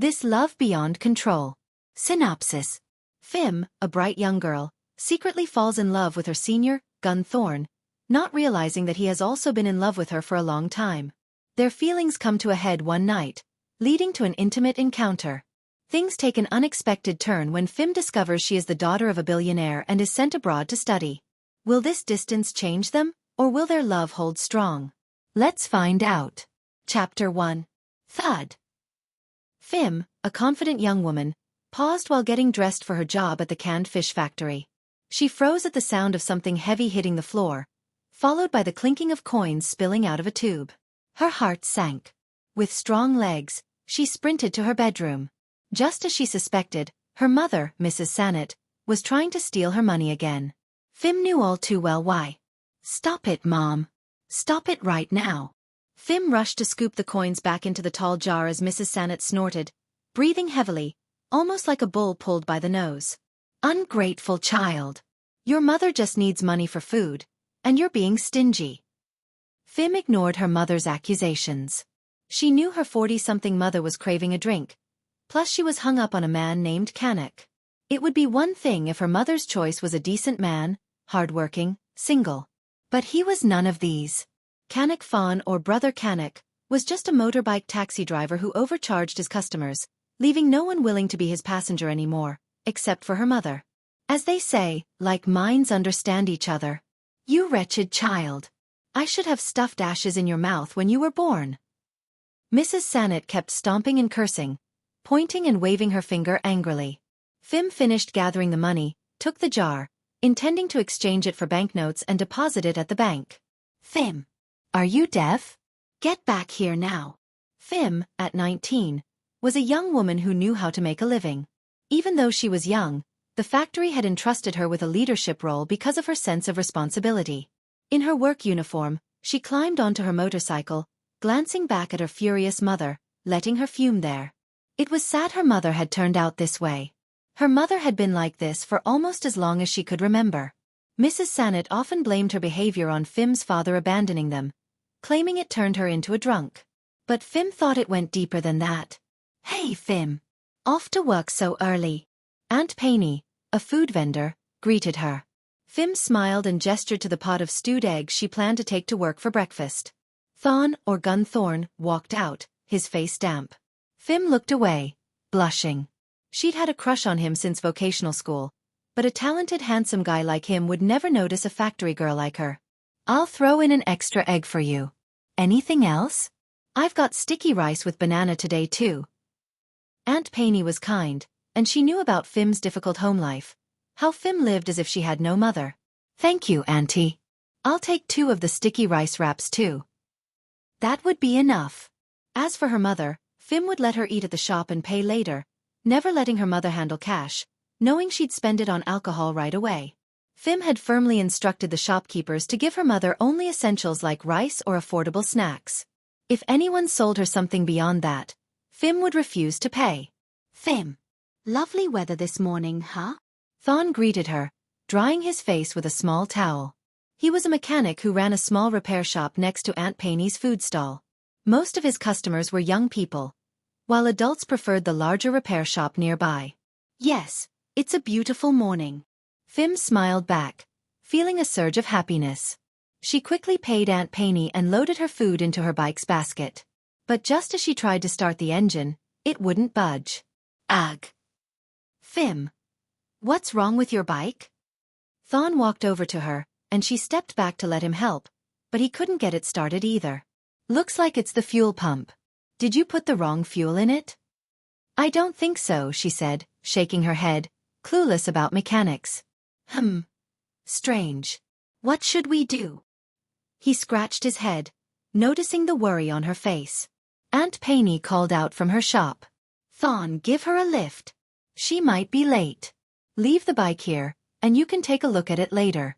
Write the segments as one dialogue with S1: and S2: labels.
S1: This love beyond control. Synopsis. Phim, a bright young girl, secretly falls in love with her senior, Gunthorn, not realizing that he has also been in love with her for a long time. Their feelings come to a head one night, leading to an intimate encounter. Things take an unexpected turn when Phim discovers she is the daughter of a billionaire and is sent abroad to study. Will this distance change them, or will their love hold strong? Let's find out. Chapter 1. Thud. Phim, a confident young woman, paused while getting dressed for her job at the canned fish factory. She froze at the sound of something heavy hitting the floor, followed by the clinking of coins spilling out of a tube. Her heart sank. With strong legs, she sprinted to her bedroom. Just as she suspected, her mother, Mrs. Sannett, was trying to steal her money again. Phim knew all too well why. "Stop it, Mom. Stop it right now." Phim rushed to scoop the coins back into the tall jar as Mrs. Sannett snorted, breathing heavily, almost like a bull pulled by the nose. "Ungrateful child. Your mother just needs money for food, and you're being stingy." Phim ignored her mother's accusations. She knew her 40-something mother was craving a drink, plus she was hung up on a man named Canuck. It would be one thing if her mother's choice was a decent man, hardworking, single. But he was none of these. Canuck Fawn, or Brother Canuck, was just a motorbike taxi driver who overcharged his customers, leaving no one willing to be his passenger anymore, except for her mother. As they say, like minds understand each other. "You wretched child. I should have stuffed ashes in your mouth when you were born." Mrs. Sannett kept stomping and cursing, pointing and waving her finger angrily. Phim finished gathering the money, took the jar, intending to exchange it for banknotes and deposit it at the bank. "Phim, are you deaf? Get back here now." Phim, at 19, was a young woman who knew how to make a living. Even though she was young, the factory had entrusted her with a leadership role because of her sense of responsibility. In her work uniform, she climbed onto her motorcycle, glancing back at her furious mother, letting her fume there. It was sad her mother had turned out this way. Her mother had been like this for almost as long as she could remember. Mrs. Sannett often blamed her behavior on Phim's father abandoning them, claiming it turned her into a drunk. But Phim thought it went deeper than that. "Hey, Phim. Off to work so early." Aunt Penny, a food vendor, greeted her. Phim smiled and gestured to the pot of stewed eggs she planned to take to work for breakfast. Thon, or Gunthorn, walked out, his face damp. Phim looked away, blushing. She'd had a crush on him since vocational school, but a talented handsome guy like him would never notice a factory girl like her. "I'll throw in an extra egg for you. Anything else? I've got sticky rice with banana today too." Aunt Penny was kind, and she knew about Phim's difficult home life, how Phim lived as if she had no mother. "Thank you, Auntie. I'll take 2 of the sticky rice wraps too." That would be enough. As for her mother, Phim would let her eat at the shop and pay later, never letting her mother handle cash, knowing she'd spend it on alcohol right away. Phim had firmly instructed the shopkeepers to give her mother only essentials like rice or affordable snacks. If anyone sold her something beyond that, Phim would refuse to pay. "Phim, lovely weather this morning, huh?" Thon greeted her, drying his face with a small towel. He was a mechanic who ran a small repair shop next to Aunt Penny's food stall. Most of his customers were young people, while adults preferred the larger repair shop nearby. "Yes, it's a beautiful morning." Phim smiled back, feeling a surge of happiness. She quickly paid Aunt Penny and loaded her food into her bike's basket. But just as she tried to start the engine, it wouldn't budge. "Ugh. Phim, what's wrong with your bike?" Thon walked over to her, and she stepped back to let him help, but he couldn't get it started either. "Looks like it's the fuel pump. Did you put the wrong fuel in it?" "I don't think so," she said, shaking her head, clueless about mechanics. Strange. What should we do?" He scratched his head, noticing the worry on her face. Aunt Penny called out from her shop. "Thon, give her a lift. She might be late. Leave the bike here, and you can take a look at it later."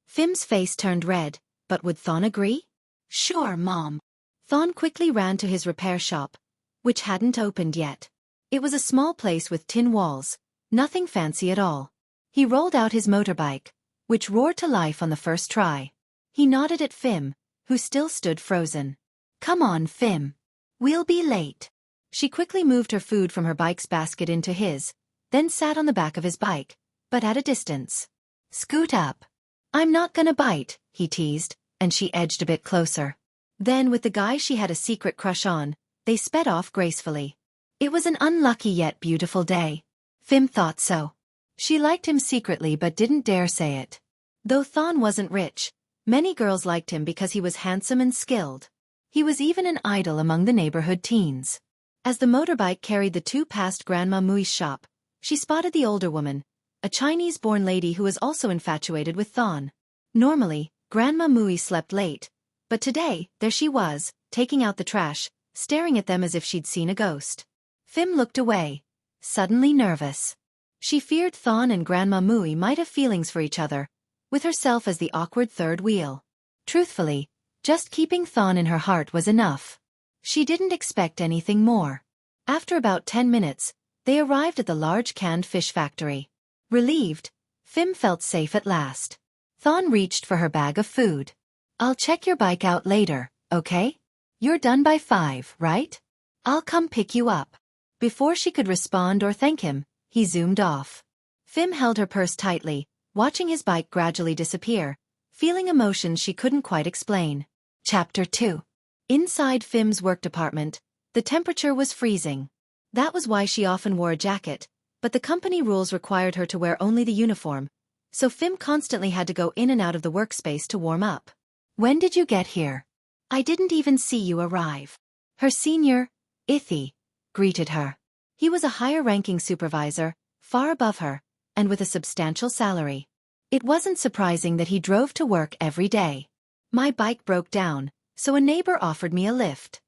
S1: Phim's face turned red, but would Thon agree? "Sure, Mom." Thon quickly ran to his repair shop, which hadn't opened yet. It was a small place with tin walls, nothing fancy at all. He rolled out his motorbike, which roared to life on the first try. He nodded at Phim, who still stood frozen. "Come on, Phim. We'll be late." She quickly moved her food from her bike's basket into his, then sat on the back of his bike, but at a distance. "Scoot up. I'm not gonna bite," he teased, and she edged a bit closer. Then, with the guy she had a secret crush on, they sped off gracefully. It was an unlucky yet beautiful day. Phim thought so. She liked him secretly but didn't dare say it. Though Thon wasn't rich, many girls liked him because he was handsome and skilled. He was even an idol among the neighborhood teens. As the motorbike carried the two past Grandma Mui's shop, she spotted the older woman, a Chinese-born lady who was also infatuated with Thon. Normally, Grandma Mui slept late, but today, there she was, taking out the trash, staring at them as if she'd seen a ghost. Phim looked away, suddenly nervous. She feared Thon and Grandma Mui might have feelings for each other, with herself as the awkward third wheel. Truthfully, just keeping Thon in her heart was enough. She didn't expect anything more. After about 10 minutes, they arrived at the large canned fish factory. Relieved, Phim felt safe at last. Thon reached for her bag of food. "I'll check your bike out later, okay? You're done by 5, right? I'll come pick you up." Before she could respond or thank him, he zoomed off. Phim held her purse tightly, watching his bike gradually disappear, feeling emotions she couldn't quite explain. Chapter 2. Inside Phim's work department, the temperature was freezing. That was why she often wore a jacket, but the company rules required her to wear only the uniform, so Phim constantly had to go in and out of the workspace to warm up. "When did you get here? I didn't even see you arrive." Her senior, Ithi, greeted her. He was a higher-ranking supervisor, far above her, and with a substantial salary. It wasn't surprising that he drove to work every day. "My bike broke down, so a neighbor offered me a lift."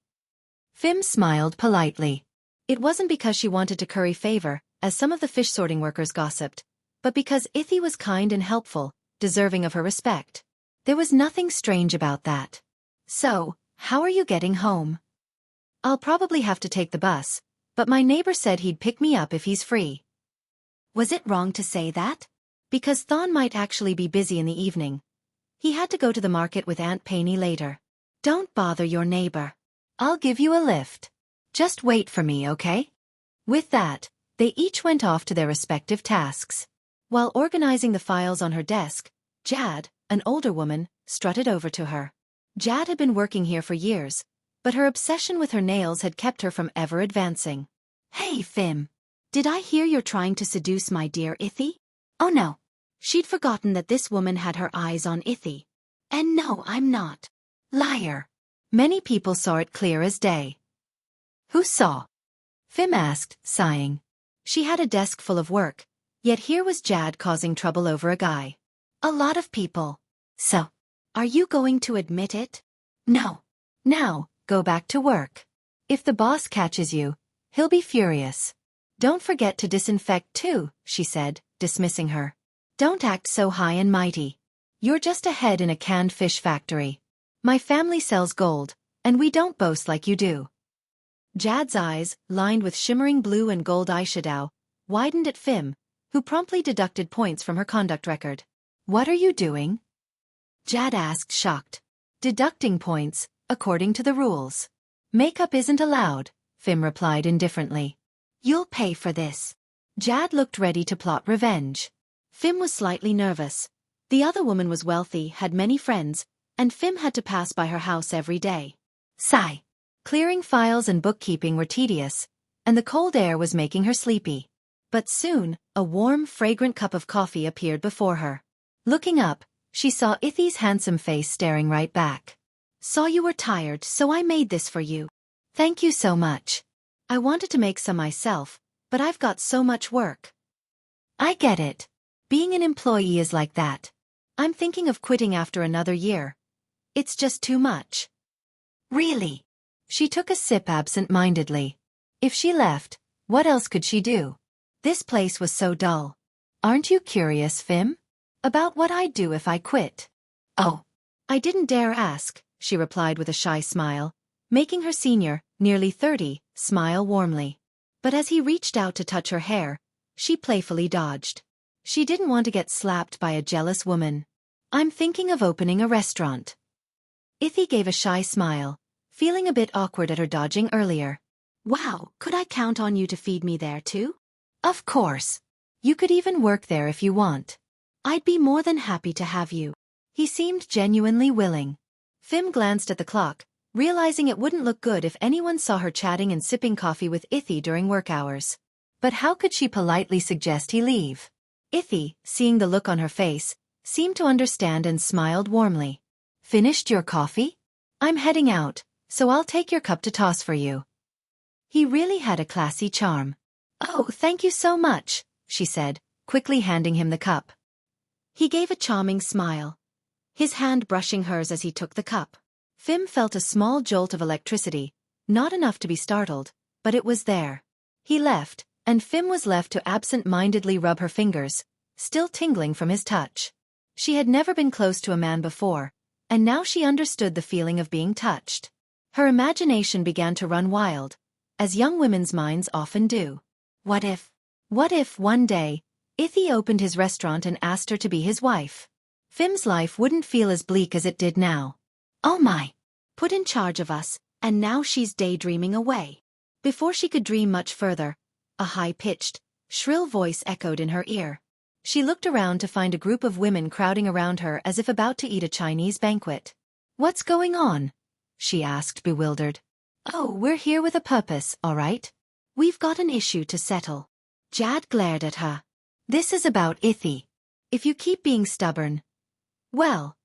S1: Phim smiled politely. It wasn't because she wanted to curry favor, as some of the fish sorting workers gossiped, but because Ithi was kind and helpful, deserving of her respect. There was nothing strange about that. "So, how are you getting home?" "I'll probably have to take the bus, but my neighbor said he'd pick me up if he's free." Was it wrong to say that? Because Thon might actually be busy in the evening. He had to go to the market with Aunt Paney later. "Don't bother your neighbor. I'll give you a lift. Just wait for me, okay?" With that, they each went off to their respective tasks. While organizing the files on her desk, Jad, an older woman, strutted over to her. Jad had been working here for years, but her obsession with her nails had kept her from ever advancing. "Hey, Phim. Did I hear you're trying to seduce my dear Ithi?" Oh no. She'd forgotten that this woman had her eyes on Ithi. "And no, I'm not." Liar. Many people saw it clear as day. "Who saw?" Phim asked, sighing. She had a desk full of work, yet here was Jad causing trouble over a guy. "A lot of people." "So, are you going to admit it?" "No." "Now, go back to work. If the boss catches you, he'll be furious." "Don't forget to disinfect too," she said, dismissing her. "Don't act so high and mighty. You're just a head in a canned fish factory. My family sells gold, and we don't boast like you do." Jad's eyes, lined with shimmering blue and gold eyeshadow, widened at Phim, who promptly deducted points from her conduct record. "What are you doing?" Jad asked, shocked. "Deducting points, according to the rules." "Makeup isn't allowed," Phim replied indifferently. "You'll pay for this." Jad looked ready to plot revenge. Phim was slightly nervous. The other woman was wealthy, had many friends, and Phim had to pass by her house every day. Sigh. Clearing files and bookkeeping were tedious, and the cold air was making her sleepy. But soon, a warm, fragrant cup of coffee appeared before her. Looking up, she saw Ithi's handsome face staring right back. "Saw you were tired, so I made this for you." "Thank you so much. I wanted to make some myself, but I've got so much work." "I get it. Being an employee is like that. I'm thinking of quitting after another year. It's just too much." "Really?" She took a sip absent-mindedly. If she left, what else could she do? This place was so dull. "Aren't you curious, Phim? About what I'd do if I quit?" "Oh, I didn't dare ask," she replied with a shy smile, making her senior, nearly 30, smile warmly. But as he reached out to touch her hair, she playfully dodged. She didn't want to get slapped by a jealous woman. "I'm thinking of opening a restaurant." Ithi gave a shy smile, feeling a bit awkward at her dodging earlier. Wow, could I count on you to feed me there too? Of course. You could even work there if you want. I'd be more than happy to have you. He seemed genuinely willing. Phim glanced at the clock, realizing it wouldn't look good if anyone saw her chatting and sipping coffee with Ithy during work hours. But how could she politely suggest he leave? Ithy, seeing the look on her face, seemed to understand and smiled warmly. Finished your coffee? I'm heading out, so I'll take your cup to toss for you. He really had a classy charm. Oh, thank you so much, she said, quickly handing him the cup. He gave a charming smile, his hand brushing hers as he took the cup. Phim felt a small jolt of electricity, not enough to be startled, but it was there. He left, and Phim was left to absent-mindedly rub her fingers, still tingling from his touch. She had never been close to a man before, and now she understood the feeling of being touched. Her imagination began to run wild, as young women's minds often do. What if one day, Ithy opened his restaurant and asked her to be his wife? Phim's life wouldn't feel as bleak as it did now. Oh my! Put in charge of us, and now she's daydreaming away. Before she could dream much further, a high-pitched, shrill voice echoed in her ear. She looked around to find a group of women crowding around her as if about to eat a Chinese banquet. What's going on? She asked, bewildered. Oh, we're here with a purpose, all right? We've got an issue to settle. Jad glared at her. This is about Ithy. If you keep being stubborn, well.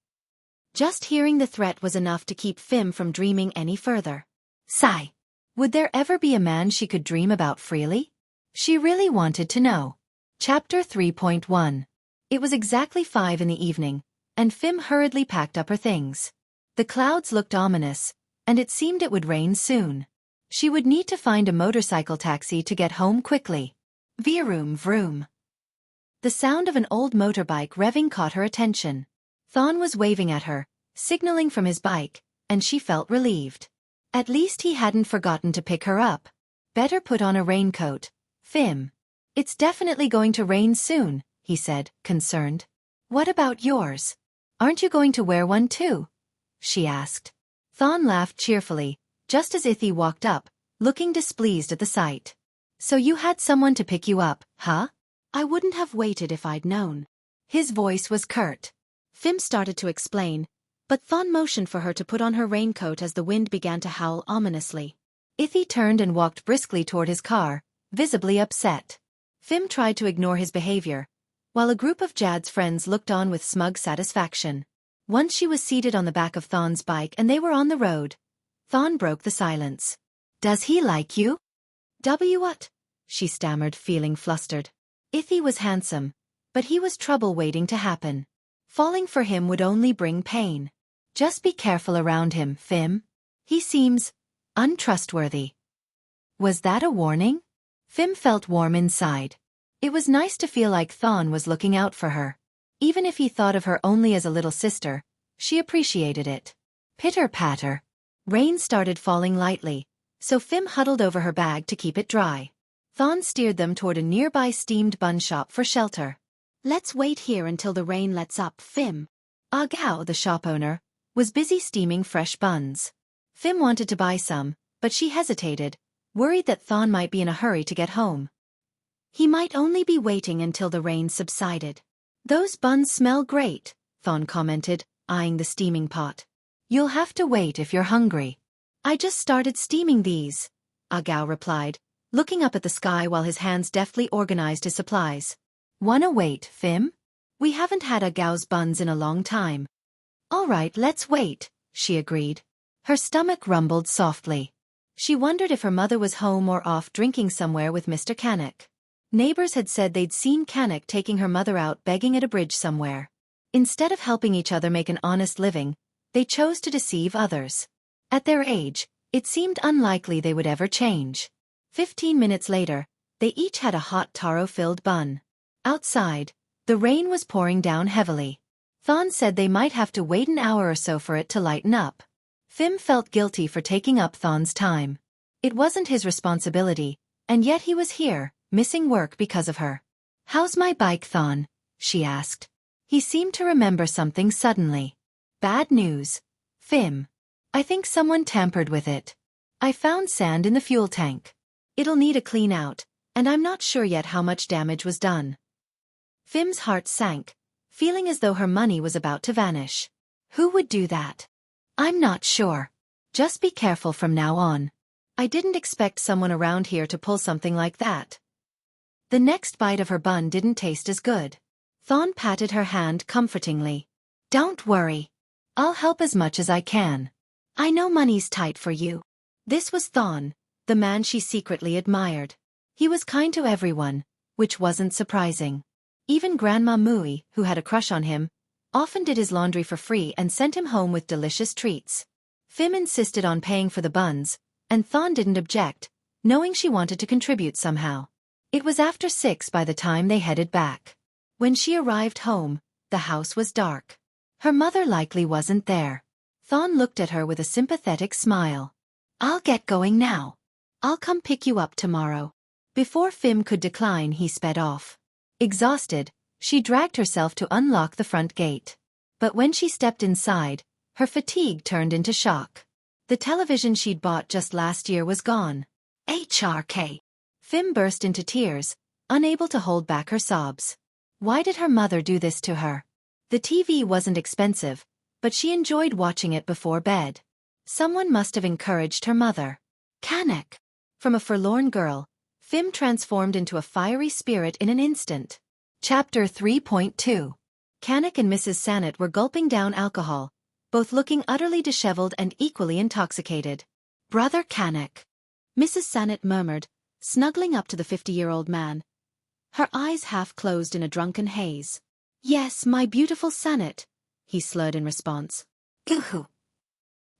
S1: Just hearing the threat was enough to keep Phim from dreaming any further. Sigh. Would there ever be a man she could dream about freely? She really wanted to know. Chapter 3.1. It was exactly 5 in the evening, and Phim hurriedly packed up her things. The clouds looked ominous, and it seemed it would rain soon. She would need to find a motorcycle taxi to get home quickly. Vroom vroom. The sound of an old motorbike revving caught her attention. Thon was waving at her, signaling from his bike, and she felt relieved. At least he hadn't forgotten to pick her up. Better put on a raincoat, Phim. It's definitely going to rain soon, he said, concerned. What about yours? Aren't you going to wear one too? She asked. Thon laughed cheerfully, just as Ithy walked up, looking displeased at the sight. So you had someone to pick you up, huh? I wouldn't have waited if I'd known. His voice was curt. Phim started to explain, but Thon motioned for her to put on her raincoat as the wind began to howl ominously. Ithy turned and walked briskly toward his car, visibly upset. Phim tried to ignore his behavior, while a group of Jad's friends looked on with smug satisfaction. Once she was seated on the back of Thon's bike and they were on the road, Thon broke the silence. Does he like you? What? She stammered, feeling flustered. Ithy was handsome, but he was trouble waiting to happen. Falling for him would only bring pain. Just be careful around him, Phim. He seems untrustworthy. Was that a warning? Phim felt warm inside. It was nice to feel like Thon was looking out for her. Even if he thought of her only as a little sister, she appreciated it. Pitter-patter. Rain started falling lightly, so Phim huddled over her bag to keep it dry. Thon steered them toward a nearby steamed bun shop for shelter. Let's wait here until the rain lets up, Phim. Ah Gao, the shop owner, was busy steaming fresh buns. Phim wanted to buy some, but she hesitated, worried that Thon might be in a hurry to get home. He might only be waiting until the rain subsided. Those buns smell great, Thon commented, eyeing the steaming pot. You'll have to wait if you're hungry. I just started steaming these, Ah Gao replied, looking up at the sky while his hands deftly organized his supplies. Wanna wait, Phim? We haven't had Ah Gao's buns in a long time. All right, let's wait, she agreed. Her stomach rumbled softly. She wondered if her mother was home or off drinking somewhere with Mr. Canuck. Neighbors had said they'd seen Canuck taking her mother out begging at a bridge somewhere. Instead of helping each other make an honest living, they chose to deceive others. At their age, it seemed unlikely they would ever change. 15 minutes later, they each had a hot taro-filled bun. Outside, the rain was pouring down heavily. Thon said they might have to wait an hour or so for it to lighten up. Phim felt guilty for taking up Thon's time. It wasn't his responsibility, and yet he was here, missing work because of her. How's my bike, Thon? She asked. He seemed to remember something suddenly. Bad news, Phim. I think someone tampered with it. I found sand in the fuel tank. It'll need a clean out, and I'm not sure yet how much damage was done. Phim's heart sank, feeling as though her money was about to vanish. Who would do that? I'm not sure. Just be careful from now on. I didn't expect someone around here to pull something like that. The next bite of her bun didn't taste as good. Thon patted her hand comfortingly. Don't worry. I'll help as much as I can. I know money's tight for you. This was Thon, the man she secretly admired. He was kind to everyone, which wasn't surprising. Even Grandma Mui, who had a crush on him, often did his laundry for free and sent him home with delicious treats. Phim insisted on paying for the buns, and Thon didn't object, knowing she wanted to contribute somehow. It was after 6 by the time they headed back. When she arrived home, the house was dark. Her mother likely wasn't there. Thon looked at her with a sympathetic smile. I'll get going now. I'll come pick you up tomorrow. Before Phim could decline, he sped off. Exhausted, she dragged herself to unlock the front gate. But when she stepped inside, her fatigue turned into shock. The television she'd bought just last year was gone. HRK. Phim burst into tears, unable to hold back her sobs. Why did her mother do this to her? The TV wasn't expensive, but she enjoyed watching it before bed. Someone must have encouraged her mother. Canuck. From a forlorn girl, Phim transformed into a fiery spirit in an instant. Chapter 3.2. Canuck and Mrs. Sanet were gulping down alcohol, both looking utterly disheveled and equally intoxicated. Brother Canuck, Mrs. Sanet murmured, snuggling up to the 50-year-old man. Her eyes half closed in a drunken haze. Yes, my beautiful Sanet, he slurred in response. Goohoo.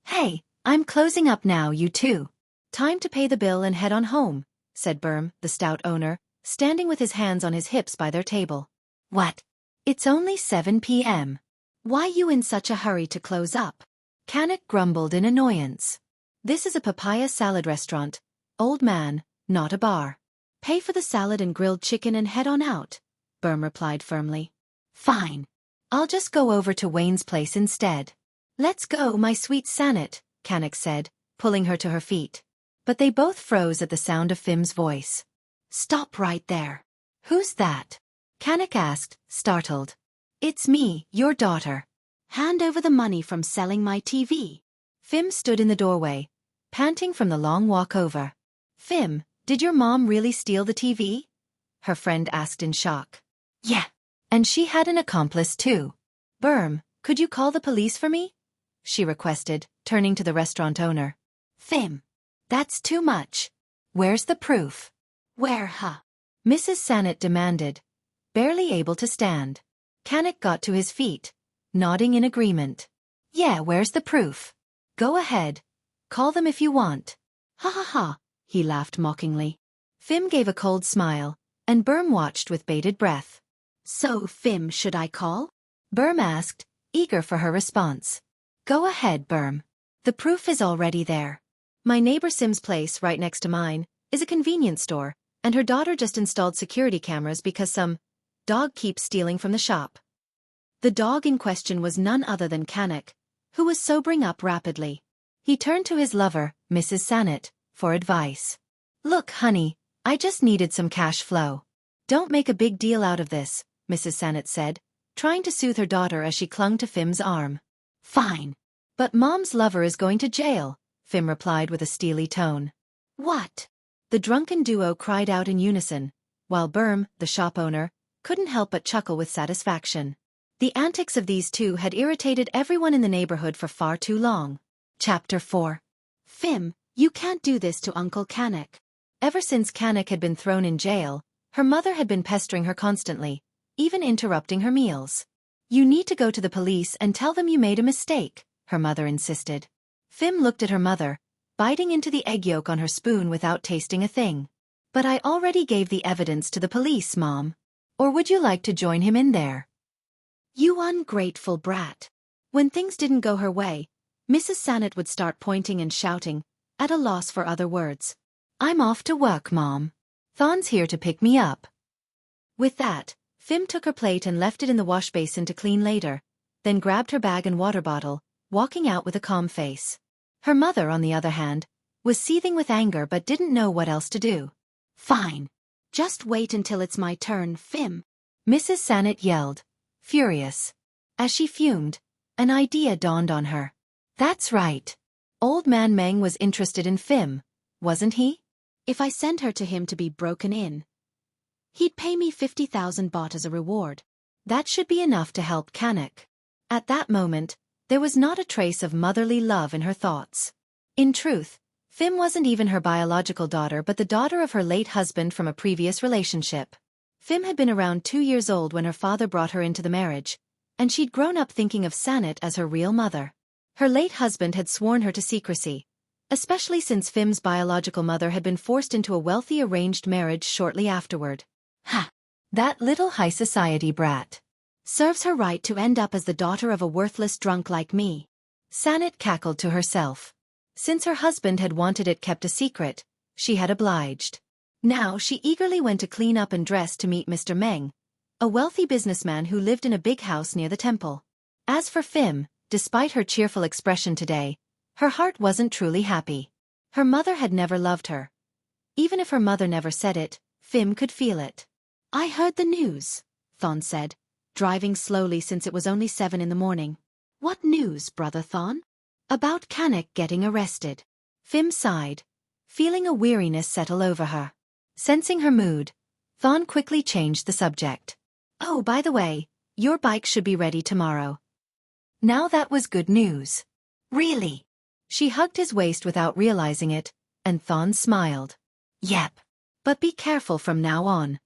S1: Hey, I'm closing up now, you two. Time to pay the bill and head on home, said Berm, the stout owner, standing with his hands on his hips by their table. What? It's only 7 p.m. Why you in such a hurry to close up? Canuck grumbled in annoyance. This is a papaya salad restaurant, old man, not a bar. Pay for the salad and grilled chicken and head on out, Berm replied firmly. Fine. I'll just go over to Wayne's place instead. Let's go, my sweet Sanet, Canuck said, pulling her to her feet. But they both froze at the sound of Phim's voice. Stop right there. Who's that? Canuck asked, startled. It's me, your daughter. Hand over the money from selling my TV. Phim stood in the doorway, panting from the long walk over. Phim, did your mom really steal the TV? Her friend asked in shock. Yeah. And she had an accomplice too. Berm, could you call the police for me? She requested, turning to the restaurant owner. Phim. That's too much. Where's the proof? Where, huh? Mrs. Sanet demanded, barely able to stand. Canuck got to his feet, nodding in agreement. Yeah, where's the proof? Go ahead. Call them if you want. Ha ha ha, he laughed mockingly. Phim gave a cold smile, and Berm watched with bated breath. So, Phim, should I call? Berm asked, eager for her response. Go ahead, Berm. The proof is already there. My neighbor Sim's place, right next to mine, is a convenience store, and her daughter just installed security cameras because some dog keeps stealing from the shop. The dog in question was none other than Canuck, who was sobering up rapidly. He turned to his lover, Mrs. Sanet, for advice. Look, honey, I just needed some cash flow. Don't make a big deal out of this, Mrs. Sanet said, trying to soothe her daughter as she clung to Phim's arm. Fine. But Mom's lover is going to jail, Phim replied with a steely tone. What? The drunken duo cried out in unison, while Berm, the shop owner, couldn't help but chuckle with satisfaction. The antics of these two had irritated everyone in the neighborhood for far too long. Chapter 4. Phim, you can't do this to Uncle Canuck. Ever since Canuck had been thrown in jail, her mother had been pestering her constantly, even interrupting her meals. You need to go to the police and tell them you made a mistake, her mother insisted. Phim looked at her mother, biting into the egg yolk on her spoon without tasting a thing. But I already gave the evidence to the police, Mom. Or would you like to join him in there? You ungrateful brat. When things didn't go her way, Mrs. Sanet would start pointing and shouting, at a loss for other words. I'm off to work, Mom. Thon's here to pick me up. With that, Phim took her plate and left it in the wash basin to clean later, then grabbed her bag and water bottle, walking out with a calm face. Her mother, on the other hand, was seething with anger but didn't know what else to do.
S2: Fine. Just wait until it's my turn, Phim,
S1: Mrs. Sannett yelled, furious. As she fumed, an idea dawned on her. That's right. Old Man Meng was interested in Phim, wasn't he?
S2: If I sent her to him to be broken in, he'd pay me 50,000 baht as a reward.
S1: That should be enough to help Kanak. At that moment, there was not a trace of motherly love in her thoughts. In truth, Phim wasn't even her biological daughter but the daughter of her late husband from a previous relationship. Phim had been around 2 years old when her father brought her into the marriage, and she'd grown up thinking of Sannett as her real mother. Her late husband had sworn her to secrecy, especially since Phim's biological mother had been forced into a wealthy arranged marriage shortly afterward.
S2: Ha!
S1: That little high society brat.
S2: Serves her right to end up as the daughter of a worthless drunk like me.
S1: Sannett cackled to herself. Since her husband had wanted it kept a secret, she had obliged. Now she eagerly went to clean up and dress to meet Mr. Meng, a wealthy businessman who lived in a big house near the temple. As for Phim, despite her cheerful expression today, her heart wasn't truly happy. Her mother had never loved her. Even if her mother never said it, Phim could feel it.
S2: I heard the news, Thon said, driving slowly since it was only 7 in the morning. What news, Brother Thon?
S1: About Kanak getting arrested. Phim sighed, feeling a weariness settle over her. Sensing her mood, Thon quickly changed the subject. Oh, by the way, your bike should be ready tomorrow. Now that was good news.
S2: Really?
S1: She hugged his waist without realizing it, and Thon smiled.
S2: Yep.
S1: But be careful from now on.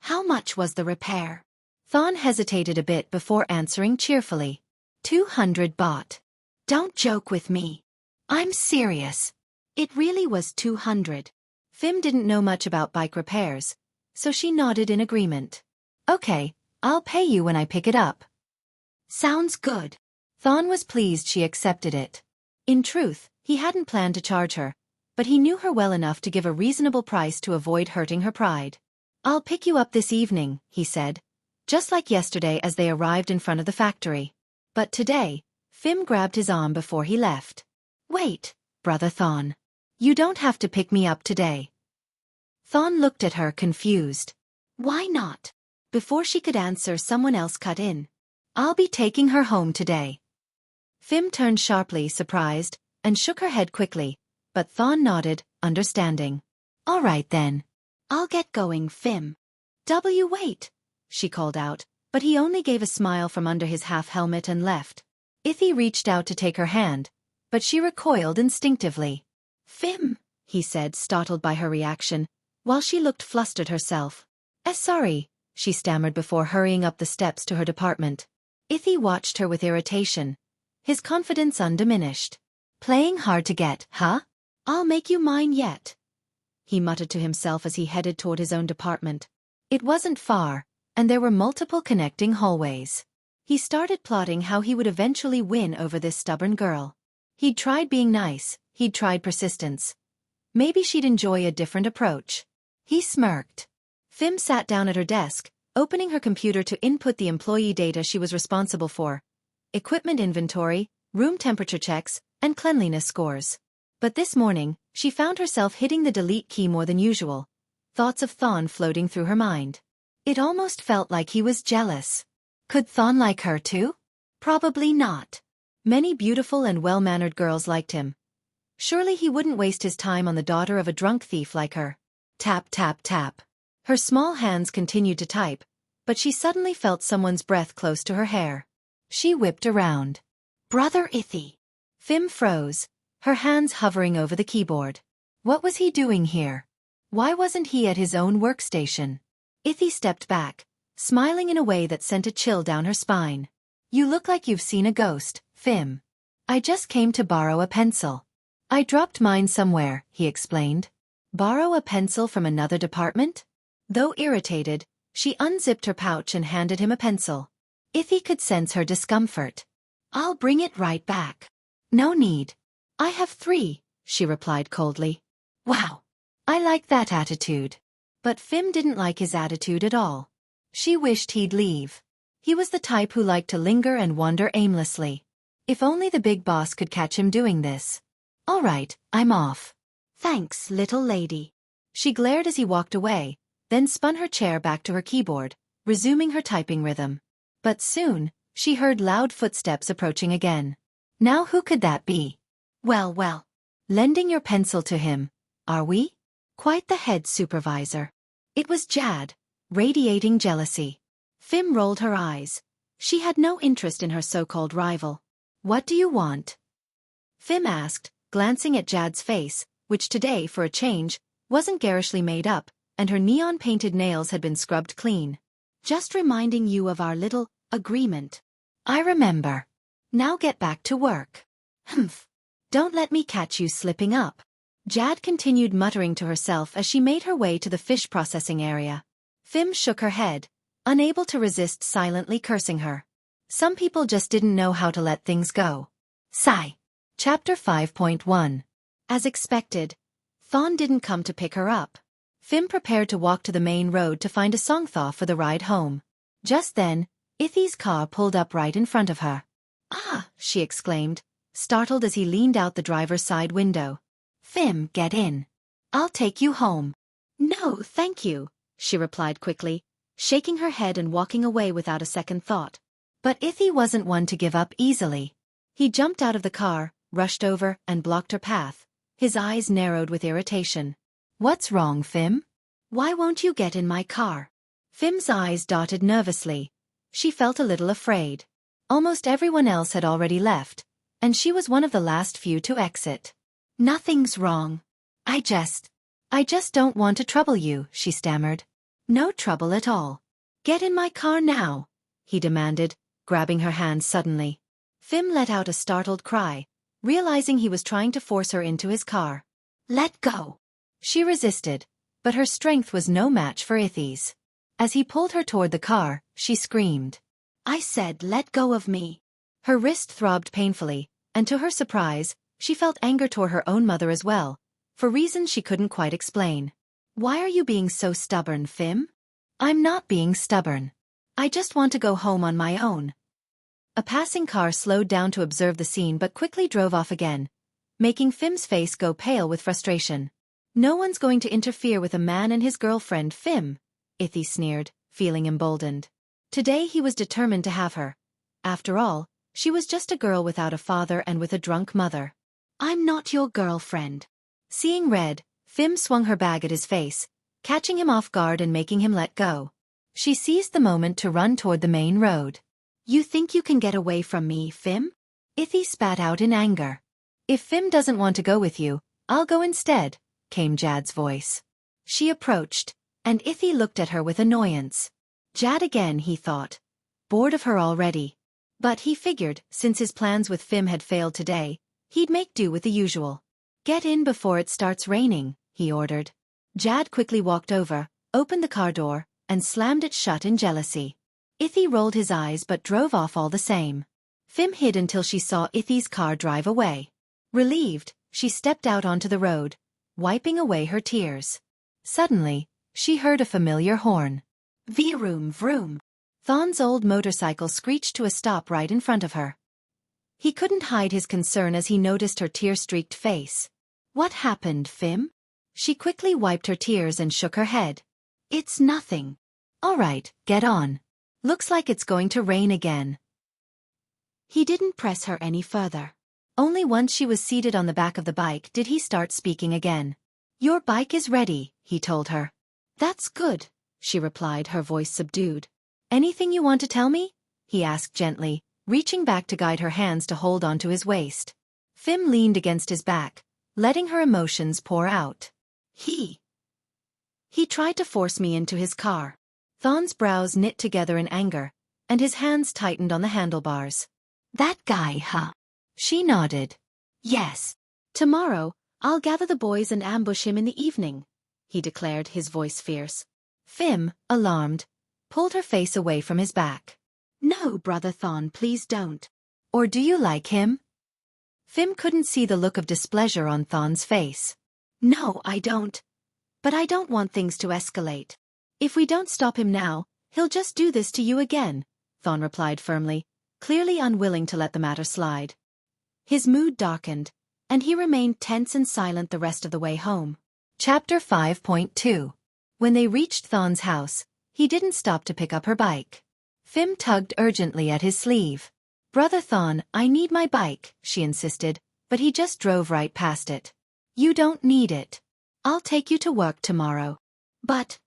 S2: How much was the repair?
S1: Thon hesitated a bit before answering cheerfully. 200 baht.
S2: Don't joke with me. I'm serious. It really was 200.
S1: Phim didn't know much about bike repairs, so she nodded in agreement. Okay, I'll pay you when I pick it up.
S2: Sounds good.
S1: Thon was pleased she accepted it. In truth, he hadn't planned to charge her, but he knew her well enough to give a reasonable price to avoid hurting her pride. I'll pick you up this evening, he said, just like yesterday as they arrived in front of the factory. But today, Phim grabbed his arm before he left. Wait, Brother Thon. You don't have to pick me up today. Thon looked at her confused.
S2: Why not?
S1: Before she could answer, someone else cut in. I'll be taking her home today. Phim turned sharply, surprised, and shook her head quickly, but Thon nodded, understanding. All right then.
S2: I'll get going, Phim.
S1: Wait, she called out, but he only gave a smile from under his half-helmet and left. Ithi reached out to take her hand, but she recoiled instinctively.
S2: Phim,
S1: he said, startled by her reaction, while she looked flustered herself. Sorry, she stammered before hurrying up the steps to her department. Ithi watched her with irritation, his confidence undiminished. Playing hard to get, huh? I'll make you mine yet, he muttered to himself as he headed toward his own department. It wasn't far, and there were multiple connecting hallways. He started plotting how he would eventually win over this stubborn girl. He'd tried being nice, he'd tried persistence. Maybe she'd enjoy a different approach. He smirked. Phim sat down at her desk, opening her computer to input the employee data she was responsible for. Equipment inventory, room temperature checks, and cleanliness scores. But this morning, she found herself hitting the delete key more than usual, thoughts of Thon floating through her mind. It almost felt like he was jealous. Could Thon like her too? Probably not. Many beautiful and well-mannered girls liked him. Surely he wouldn't waste his time on the daughter of a drunk thief like her. Tap, tap, tap. Her small hands continued to type, but she suddenly felt someone's breath close to her hair. She whipped around.
S2: Brother Ithi.
S1: Phim froze, her hands hovering over the keyboard. What was he doing here? Why wasn't he at his own workstation? Ithi stepped back, smiling in a way that sent a chill down her spine. You look like you've seen a ghost, Phim. I just came to borrow a pencil. I dropped mine somewhere, he explained. Borrow a pencil from another department? Though irritated, she unzipped her pouch and handed him a pencil. Ithi could sense her discomfort. I'll bring it right back. No need. I have 3, she replied coldly. Wow. I like that attitude. But Phim didn't like his attitude at all. She wished he'd leave. He was the type who liked to linger and wander aimlessly. If only the big boss could catch him doing this. All right, I'm off.
S2: Thanks, little lady.
S1: She glared as he walked away, then spun her chair back to her keyboard, resuming her typing rhythm. But soon, she heard loud footsteps approaching again. Now who could that be?
S2: Well, well.
S1: Lending your pencil to him, are we?
S2: Quite the head supervisor.
S1: It was Jad, radiating jealousy.
S2: Phim rolled her eyes. She had no interest in her so-called rival.
S1: What do you want? Phim asked, glancing at Jad's face, which today, for a change, wasn't garishly made up, and her neon-painted nails had been scrubbed clean.
S2: Just reminding you of our little agreement.
S1: I remember. Now get back to work. Humph. Don't let me catch you slipping up. Jad continued muttering to herself as she made her way to the fish processing area. Phim shook her head, unable to resist silently cursing her. Some people just didn't know how to let things go. Sigh. Chapter 5.1. As expected, Thon didn't come to pick her up. Phim prepared to walk to the main road to find a songthaw for the ride home. Just then, Ithy's car pulled up right in front of her. Ah, she exclaimed, startled as he leaned out the driver's side window. Phim, get in. I'll take you home.
S2: No, thank you, she replied quickly, shaking her head and walking away without a second thought.
S1: But Ithy wasn't one to give up easily. He jumped out of the car, rushed over, and blocked her path. His eyes narrowed with irritation. What's wrong, Phim?
S2: Why won't you get in my car?
S1: Phim's eyes dotted nervously. She felt a little afraid. Almost everyone else had already left, and she was one of the last few to exit.
S2: Nothing's wrong.
S1: I just don't want to trouble you, she stammered. No trouble at all. Get in my car now, he demanded, grabbing her hand suddenly. Phim let out a startled cry, realizing he was trying to force her into his car.
S2: Let go.
S1: She resisted, but her strength was no match for Ithy's. As he pulled her toward the car, she screamed.
S2: I said let go of me.
S1: Her wrist throbbed painfully, and to her surprise, she felt anger toward her own mother as well, for reasons she couldn't quite explain. Why are you being so stubborn, Phim? I'm not being stubborn. I just want to go home on my own. A passing car slowed down to observe the scene but quickly drove off again, making Phim's face go pale with frustration. No one's going to interfere with a man and his girlfriend, Phim, Ithy sneered, feeling emboldened. Today he was determined to have her. After all, she was just a girl without a father and with a drunk mother.
S2: I'm not your girlfriend.
S1: Seeing red, Phim swung her bag at his face, catching him off guard and making him let go. She seized the moment to run toward the main road.
S2: You think you can get away from me, Phim?
S1: Ithy spat out in anger. If Phim doesn't want to go with you, I'll go instead, came Jad's voice. She approached, and Ithy looked at her with annoyance. Jad again, he thought. Bored of her already. But he figured, since his plans with Phim had failed today, he'd make do with the usual. Get in before it starts raining, he ordered. Jad quickly walked over, opened the car door, and slammed it shut in jealousy. Ithy rolled his eyes but drove off all the same. Phim hid until she saw Ithy's car drive away. Relieved, she stepped out onto the road, wiping away her tears. Suddenly, she heard a familiar horn.
S2: Vroom vroom.
S1: Thon's old motorcycle screeched to a stop right in front of her. He couldn't hide his concern as he noticed her tear-streaked face. What happened, Phim? She quickly wiped her tears and shook her head. It's nothing. All right, get on. Looks like it's going to rain again. He didn't press her any further. Only once she was seated on the back of the bike did he start speaking again. Your bike is ready, he told her. That's good, she replied, her voice subdued. Anything you want to tell me? He asked gently, reaching back to guide her hands to hold onto his waist. Phim leaned against his back, letting her emotions pour out. He tried to force me into his car. Thon's brows knit together in anger, and his hands tightened on the handlebars. That guy, huh? She nodded. Yes. Tomorrow, I'll gather the boys and ambush him in the evening, he declared, his voice fierce. Phim, alarmed, pulled her face away from his back. No, Brother Thon, please don't. Or do you like him? Phim couldn't see the look of displeasure on Thon's face. No, I don't. But I don't want things to escalate. If we don't stop him now, he'll just do this to you again, Thon replied firmly, clearly unwilling to let the matter slide. His mood darkened,
S2: and he remained tense and silent the rest of the way home.
S1: Chapter 5.2. When they reached Thon's house, he didn't stop to pick up her bike. Phim tugged urgently at his sleeve. "Brother Thon, I need my bike," she insisted, but he just drove right past it. "You don't need it. I'll take you to work tomorrow."
S2: "But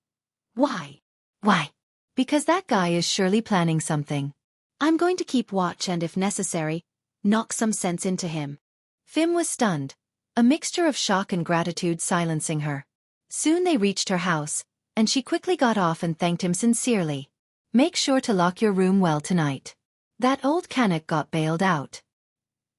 S2: why?"
S1: "Why? Because that guy is surely planning something.
S2: "I'm going to keep watch and, if necessary, knock some sense into him."
S1: Phim was stunned, a mixture of shock and gratitude silencing her. Soon they reached her house, and she quickly got off and thanked him sincerely. "Make sure to lock your room well tonight. That old Canuck got bailed out.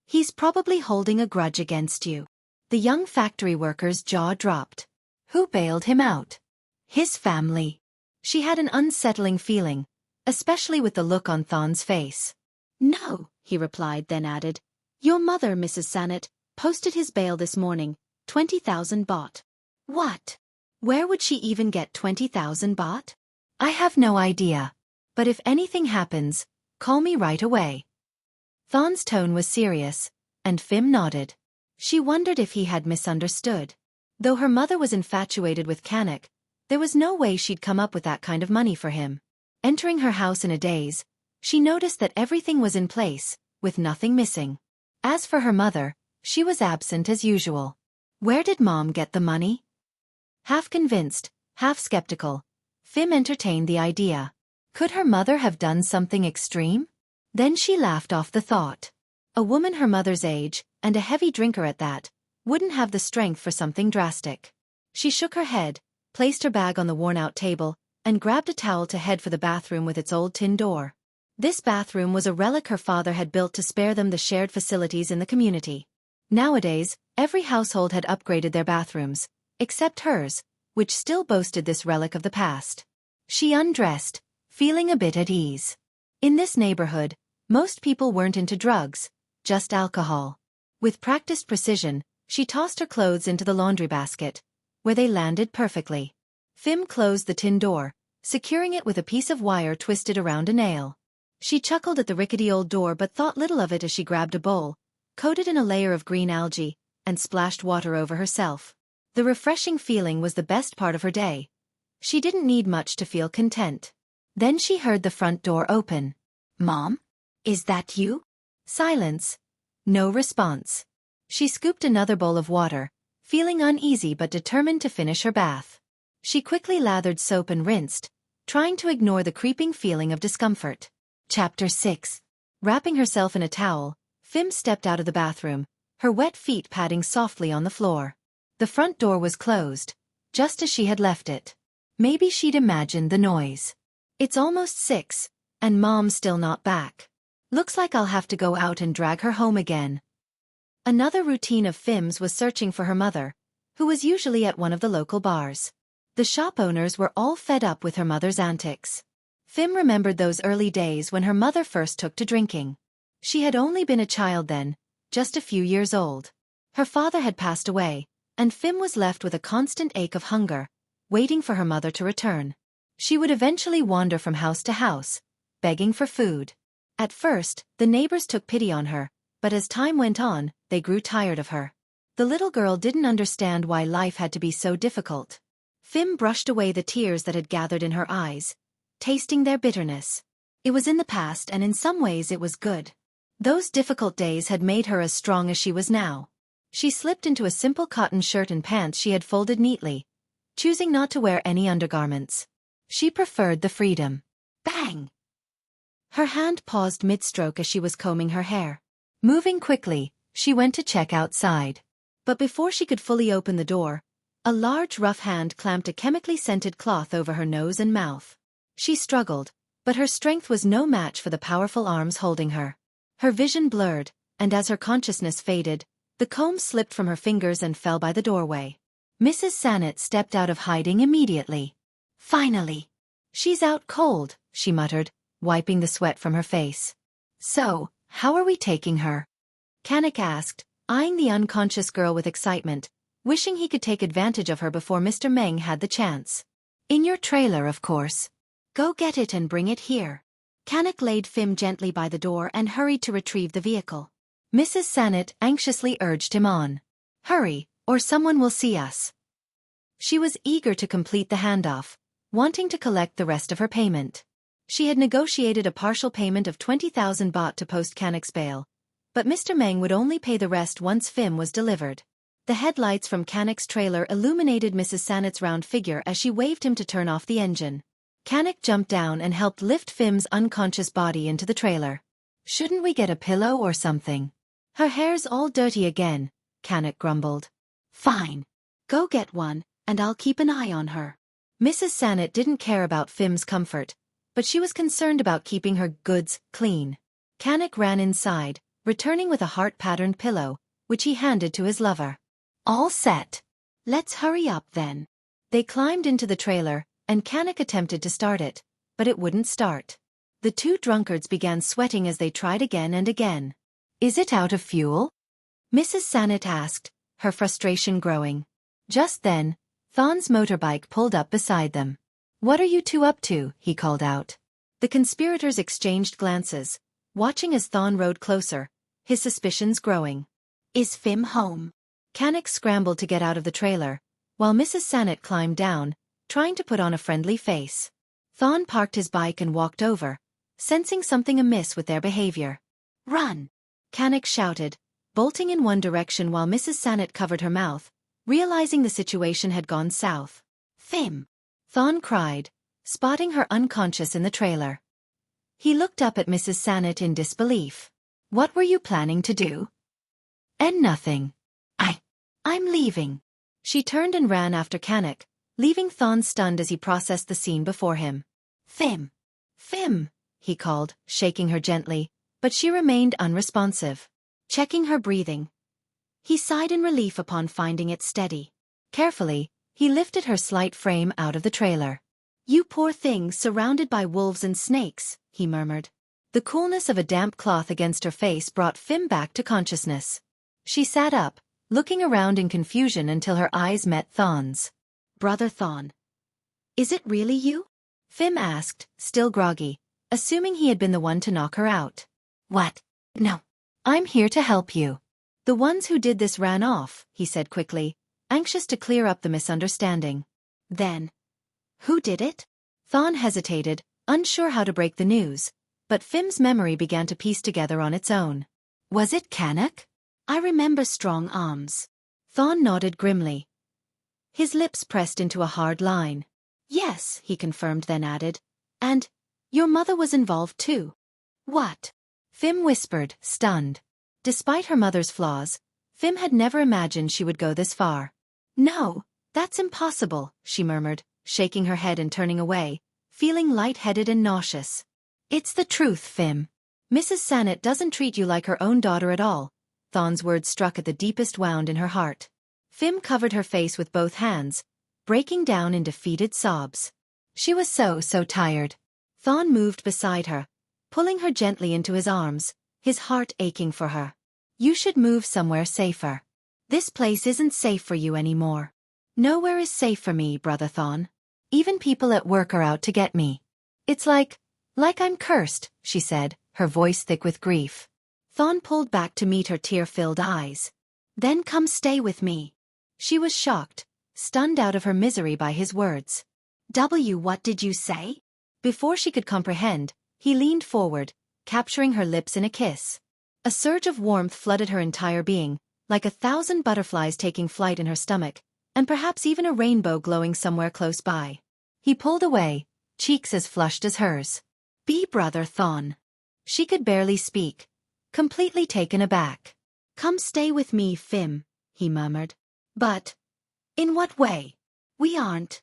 S2: "He's probably holding a grudge against you."
S1: The young factory worker's jaw dropped. Who bailed him out? His family. She had an unsettling feeling, especially with the look on Thon's face.
S2: "No," he replied, then added, "Your mother, Mrs. Sanet, posted his bail this morning, 20,000 baht."
S1: "What?
S2: Where would she even get 20,000 baht?
S1: I have no idea. But if anything happens, call me right away." Thon's tone was serious, and Phim nodded. She wondered if he had misunderstood. Though her mother was infatuated with Canuck, there was no way she'd come up with that kind of money for him. Entering her house in a daze, she noticed that everything was in place, with nothing missing. As for her mother, she was absent as usual. Where did Mom get the money? Half convinced, half skeptical, Phim entertained the idea. Could her mother have done something extreme? Then she laughed off the thought. A woman her mother's age, and a heavy drinker at that, wouldn't have the strength for something drastic. She shook her head, placed her bag on the worn-out table, and grabbed a towel to head for the bathroom with its old tin door. This bathroom was a relic her father had built to spare them the shared facilities in the community. Nowadays, every household had upgraded their bathrooms, except hers, which still boasted this relic of the past. She undressed, feeling a bit at ease. In this neighborhood, most people weren't into drugs, just alcohol. With practiced precision, she tossed her clothes into the laundry basket, where they landed perfectly. Phim closed the tin door, securing it with a piece of wire twisted around a nail. She chuckled at the rickety old door but thought little of it as she grabbed a bowl, coated in a layer of green algae, and splashed water over herself. The refreshing feeling was the best part of her day. She didn't need much to feel content. Then she heard the front door open.
S2: "Mom? Is that you?"
S1: Silence. No response. She scooped another bowl of water, feeling uneasy but determined to finish her bath. She quickly lathered soap and rinsed, trying to ignore the creeping feeling of discomfort. Chapter 6. Wrapping herself in a towel, Phim stepped out of the bathroom, her wet feet padding softly on the floor. The front door was closed, just as she had left it. Maybe she'd imagined the noise. It's almost 6, and Mom's still not back. Looks like I'll have to go out and drag her home again. Another routine of Phim's was searching for her mother, who was usually at one of the local bars. The shop owners were all fed up with her mother's antics. Phim remembered those early days when her mother first took to drinking. She had only been a child then, just a few years old. Her father had passed away, and Phim was left with a constant ache of hunger, waiting for her mother to return. She would eventually wander from house to house, begging for food. At first, the neighbors took pity on her, but as time went on, they grew tired of her. The little girl didn't understand why life had to be so difficult. Phim brushed away the tears that had gathered in her eyes, tasting their bitterness. It was in the past and in some ways it was good. Those difficult days had made her as strong as she was now. She slipped into a simple cotton shirt and pants she had folded neatly, choosing not to wear any undergarments. She preferred the freedom. Bang! Her hand paused mid-stroke as she was combing her hair. Moving quickly, she went to check outside. But before she could fully open the door, a large rough hand clamped a chemically scented cloth over her nose and mouth. She struggled, but her strength was no match for the powerful arms holding her. Her vision blurred, and as her consciousness faded, the comb slipped from her fingers and fell by the doorway. Mrs. Sanet stepped out of hiding immediately. Finally! She's out cold, she muttered, wiping the sweat from her face. So, how are we taking her? Canuck asked, eyeing the unconscious girl with excitement, wishing he could take advantage of her before Mr. Meng had the chance. In your trailer, of course. Go get it and bring it here. Canuck laid Phim gently by the door and hurried to retrieve the vehicle. Mrs. Sanet anxiously urged him on. Hurry, or someone will see us. She was eager to complete the handoff, wanting to collect the rest of her payment. She had negotiated a partial payment of 20,000 baht to post Kanek's bail, but Mr. Meng would only pay the rest once Phim was delivered. The headlights from Kanek's trailer illuminated Mrs. Sanet's round figure as she waved him to turn off the engine. Kanek jumped down and helped lift Phim's unconscious body into the trailer. Shouldn't we get a pillow or something? Her hair's all dirty again, Kanek grumbled.
S2: Fine. Go get one, and I'll keep an eye on her.
S1: Mrs. Sanet didn't care about Phim's comfort, but she was concerned about keeping her goods clean. Kanek ran inside, returning with a heart-patterned pillow, which he handed to his lover.
S2: All set. Let's hurry up then.
S1: They climbed into the trailer, and Kanek attempted to start it, but it wouldn't start. The two drunkards began sweating as they tried again and again. Is it out of fuel? Mrs. Sanet asked, her frustration growing. Just then, Thon's motorbike pulled up beside them. What are you two up to? He called out. The conspirators exchanged glances, watching as Thon rode closer, his suspicions growing.
S2: Is Phim home?
S1: Kanek scrambled to get out of the trailer, while Mrs. Sanet climbed down, trying to put on a friendly face. Thon parked his bike and walked over, sensing something amiss with their behavior.
S2: Run!
S1: Kanek shouted, bolting in one direction while Mrs. Sanet covered her mouth, realizing the situation had gone south.
S2: Phim!
S1: Thon cried, spotting her unconscious in the trailer. He looked up at Mrs. Sanet in disbelief. What were you planning to do? And nothing. I'm leaving. She turned and ran after Kanek, leaving Thon stunned as he processed the scene before him.
S2: Phim!
S1: Phim! He called, shaking her gently, but she remained unresponsive. Checking her breathing. He sighed in relief upon finding it steady. Carefully, he lifted her slight frame out of the trailer. You poor thing surrounded by wolves and snakes, he murmured. The coolness of a damp cloth against her face brought Phim back to consciousness. She sat up, looking around in confusion until her eyes met Thon's.
S2: Brother Thon. Is it really you?
S1: Phim asked, still groggy, assuming he had been the one to knock her out.
S2: What? No.
S1: I'm here to help you. The ones who did this ran off, he said quickly, anxious to clear up the misunderstanding.
S2: Then, who did it?
S1: Thon hesitated, unsure how to break the news, but Phim's memory began to piece together on its own. Was it Kanek?
S2: I remember strong arms.
S1: Thon nodded grimly. His lips pressed into a hard line.
S2: Yes, he confirmed, then added.
S1: And your mother was involved too.
S2: What?
S1: Phim whispered, stunned. Despite her mother's flaws, Phim had never imagined she would go this far. No, that's impossible, she murmured, shaking her head and turning away, feeling lightheaded and nauseous. It's the truth, Phim. Mrs. Sanet doesn't treat you like her own daughter at all. Thon's words struck at the deepest wound in her heart. Phim covered her face with both hands, breaking down in defeated sobs. She was so tired. Thon moved beside her, pulling her gently into his arms, his heart aching for her. You should move somewhere safer. This place isn't safe for you anymore. Nowhere is safe for me, Brother Thon. Even people at work are out to get me. It's like I'm cursed, she said, her voice thick with grief. Thon pulled back to meet her tear-filled eyes. Then come stay with me. She was shocked, stunned out of her misery by his words.
S2: What did you say?
S1: Before she could comprehend, he leaned forward, capturing her lips in a kiss. A surge of warmth flooded her entire being, like 1,000 butterflies taking flight in her stomach, and perhaps even a rainbow glowing somewhere close by. He pulled away, cheeks as flushed as hers. Be Brother Thon. She could barely speak, completely taken aback. Come stay with me, Phim, he murmured. But in what way? We aren't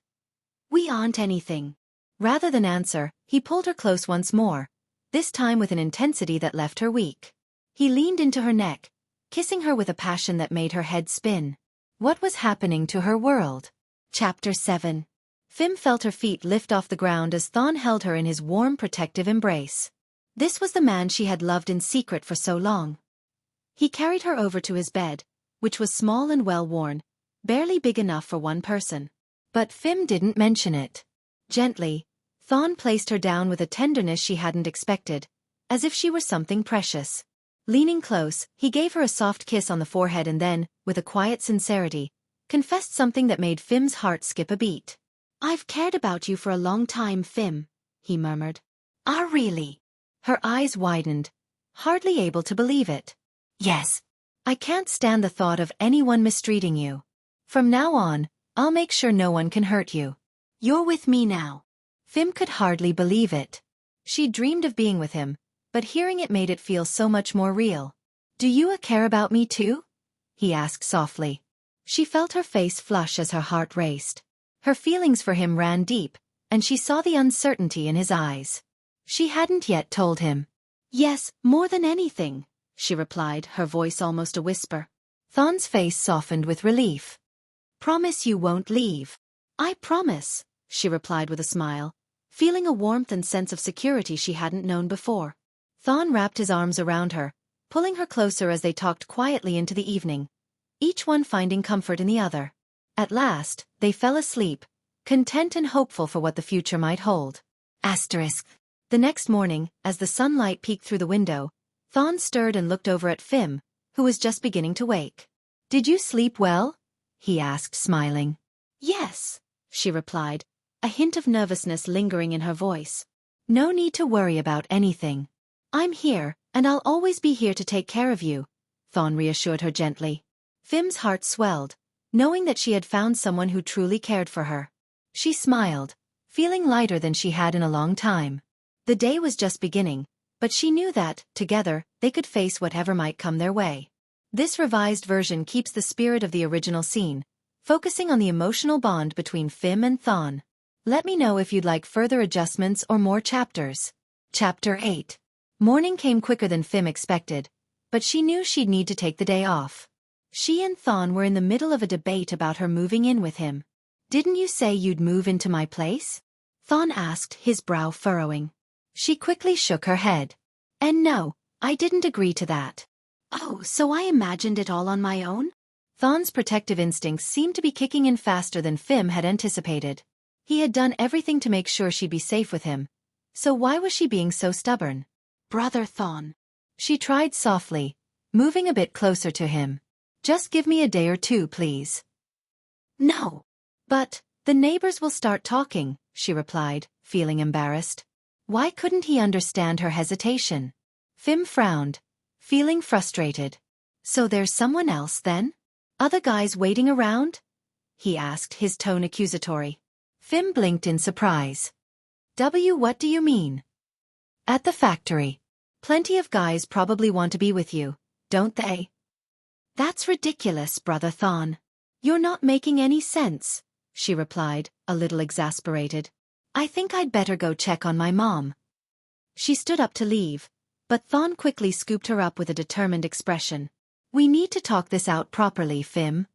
S1: anything. Rather than answer, he pulled her close once more, this time with an intensity that left her weak. He leaned into her neck, kissing her with a passion that made her head spin. What was happening to her world? Chapter 7. Phim felt her feet lift off the ground as Thon held her in his warm, protective embrace. This was the man she had loved in secret for so long. He carried her over to his bed, which was small and well-worn, barely big enough for one person. But Phim didn't mention it. Gently, Thon placed her down with a tenderness she hadn't expected, as if she were something precious. Leaning close, he gave her a soft kiss on the forehead and then, with a quiet sincerity, confessed something that made Phim's heart skip a beat.
S2: "I've cared about you for a long time, Phim," he murmured.
S1: "Ah, really?" Her eyes widened, hardly able to believe it. "Yes. I can't stand the thought of anyone mistreating you. From now on, I'll make sure no one can hurt you.
S2: You're with me now."
S1: Phim could hardly believe it. She dreamed of being with him, but hearing it made it feel so much more real. "Do you care about me too?" he asked softly. She felt her face flush as her heart raced. Her feelings for him ran deep, and she saw the uncertainty in his eyes. She hadn't yet told him.
S2: "Yes, more than anything," she replied, her voice almost a whisper.
S1: Thon's face softened with relief. "Promise you won't leave."
S2: "I promise," she replied with a smile, feeling a warmth and sense of security she hadn't known before.
S1: Thon wrapped his arms around her, pulling her closer as they talked quietly into the evening, each one finding comfort in the other. At last, they fell asleep, content and hopeful for what the future might hold. The next morning, as the sunlight peeked through the window, Thon stirred and looked over at Phim, who was just beginning to wake. "Did you sleep well?" he asked, smiling.
S2: "Yes," she replied, a hint of nervousness lingering in her voice.
S1: "No need to worry about anything.
S2: I'm here, and I'll always be here to take care of you,"
S1: Thon reassured her gently. Phim's heart swelled, knowing that she had found someone who truly cared for her. She smiled, feeling lighter than she had in a long time. The day was just beginning, but she knew that, together, they could face whatever might come their way. This revised version keeps the spirit of the original scene, focusing on the emotional bond between Phim and Thon. Let me know if you'd like further adjustments or more chapters. Chapter 8. Morning came quicker than Phim expected, but she knew she'd need to take the day off. She and Thon were in the middle of a debate about her moving in with him. "Didn't you say you'd move into my place?" Thon asked, his brow furrowing. She quickly shook her head. "And no, I didn't agree to that."
S2: "Oh, so I imagined it all on my own?"
S1: Thon's protective instincts seemed to be kicking in faster than Phim had anticipated. He had done everything to make sure she'd be safe with him, so why was she being so stubborn?
S2: "Brother Thon,"
S1: she tried softly, moving a bit closer to him. "Just give me a day or two, please."
S2: "No."
S1: "But the neighbors will start talking," she replied, feeling embarrassed. Why couldn't he understand her hesitation? Phim frowned, feeling frustrated. "So there's someone else then? Other guys waiting around?" he asked, his tone accusatory. Phim blinked in surprise. What do you mean?" "At the factory. Plenty of guys probably want to be with you, don't they?"
S2: "That's ridiculous, Brother Thon."
S1: "You're not making any sense," she replied, a little exasperated. "I think I'd better go check on my mom." She stood up to leave, but Thon quickly scooped her up with a determined expression. "We need to talk this out properly, Phim."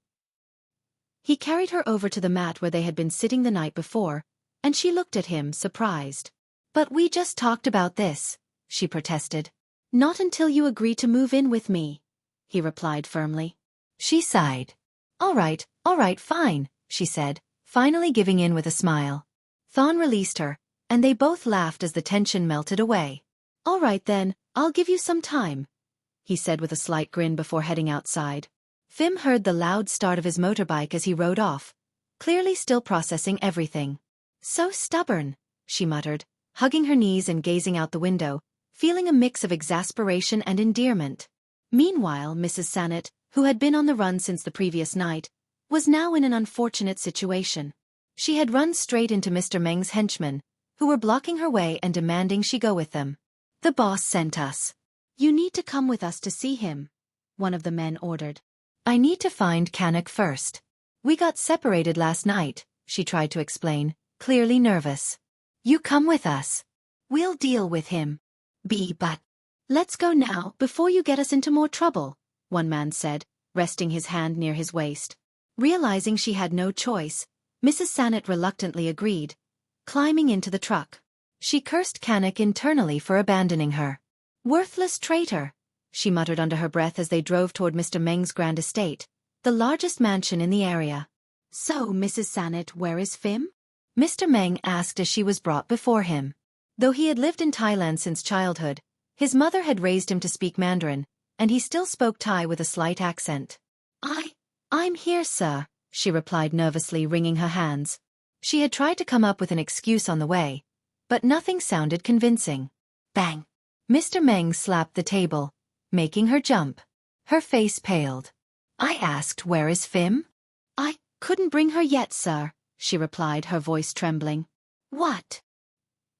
S1: He carried her over to the mat where they had been sitting the night before, and she looked at him, surprised. "But we just talked about this," she protested.
S2: "Not until you agree to move in with me," he replied firmly.
S1: She sighed. All right, fine," she said, finally giving in with a smile. Thon released her, and they both laughed as the tension melted away. "All right then, I'll give you some time," he said with a slight grin before heading outside. Phim heard the loud start of his motorbike as he rode off, clearly still processing everything. "So stubborn," she muttered, hugging her knees and gazing out the window, feeling a mix of exasperation and endearment. Meanwhile, Mrs. Sanet, who had been on the run since the previous night, was now in an unfortunate situation. She had run straight into Mr. Meng's henchmen, who were blocking her way and demanding she go with them. "The boss sent us."
S2: "You need to come with us to see him," one of the men ordered.
S1: "I need to find Canuck first. We got separated last night," she tried to explain, clearly nervous. "You come with us. We'll deal with him." But
S2: "Let's go now, before you get us into more trouble," one man said, resting his hand near his waist.
S1: Realizing she had no choice, Mrs. Sanet reluctantly agreed, climbing into the truck. She cursed Canuck internally for abandoning her. "Worthless traitor," she muttered under her breath as they drove toward Mr. Meng's grand estate, the largest mansion in the area.
S2: "So, Mrs. Sanet, where is Phim?"
S1: Mr. Meng asked as she was brought before him. Though he had lived in Thailand since childhood, his mother had raised him to speak Mandarin, and he still spoke Thai with a slight accent.
S2: I'm here, sir,
S1: she replied nervously, wringing her hands. She had tried to come up with an excuse on the way, but nothing sounded convincing.
S2: Bang!
S1: Mr. Meng slapped the table, making her jump. Her face paled. I asked, "Where is Phim?"
S2: I couldn't bring her yet, sir, she replied, her voice trembling. What?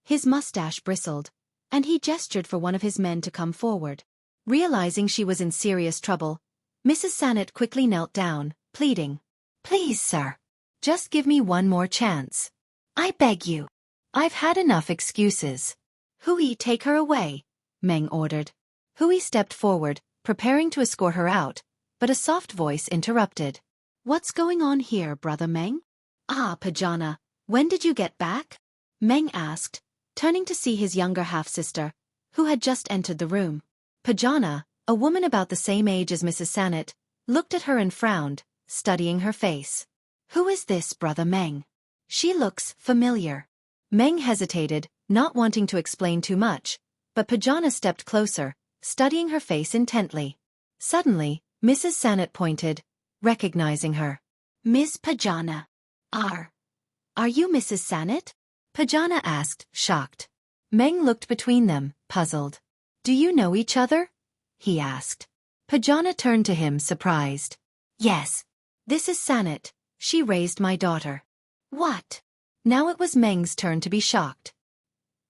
S2: His mustache bristled, and he gestured for one of his men to come forward.
S1: Realizing she was in serious trouble, Mrs. Sanet quickly knelt down, pleading. Please, sir. Just give me one more chance. I beg you. I've had enough excuses.
S2: Hui, take her away, Meng ordered.
S1: Hui stepped forward, preparing to escort her out, but a soft voice interrupted.
S2: What's going on here, Brother Meng? Pajana, when did you get back? Meng asked, turning to see his younger half-sister, who had just entered the room.
S1: Pajana, a woman about the same age as Mrs. Sanet, looked at her and frowned, studying her face.
S2: Who is this, Brother Meng? She looks familiar.
S1: Meng hesitated, not wanting to explain too much, but Pajana stepped closer, studying her face intently. Suddenly, Mrs. Sanet pointed, recognizing her.
S2: Ms. Pajana. Are you Mrs. Sanet?
S1: Pajana asked, shocked. Meng looked between them, puzzled. Do you know each other? He asked. Pajana turned to him, surprised. Yes. This is Sanet. She raised my daughter.
S2: What?
S1: Now it was Meng's turn to be shocked.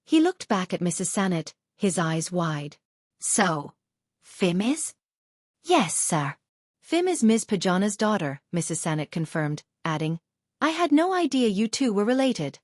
S1: He looked back at Mrs. Sanet, his eyes wide.
S2: So, Phim is?
S1: Yes, sir. Phim is Ms. Pajana's daughter, Mrs. Sanet confirmed, adding, I had no idea you two were related.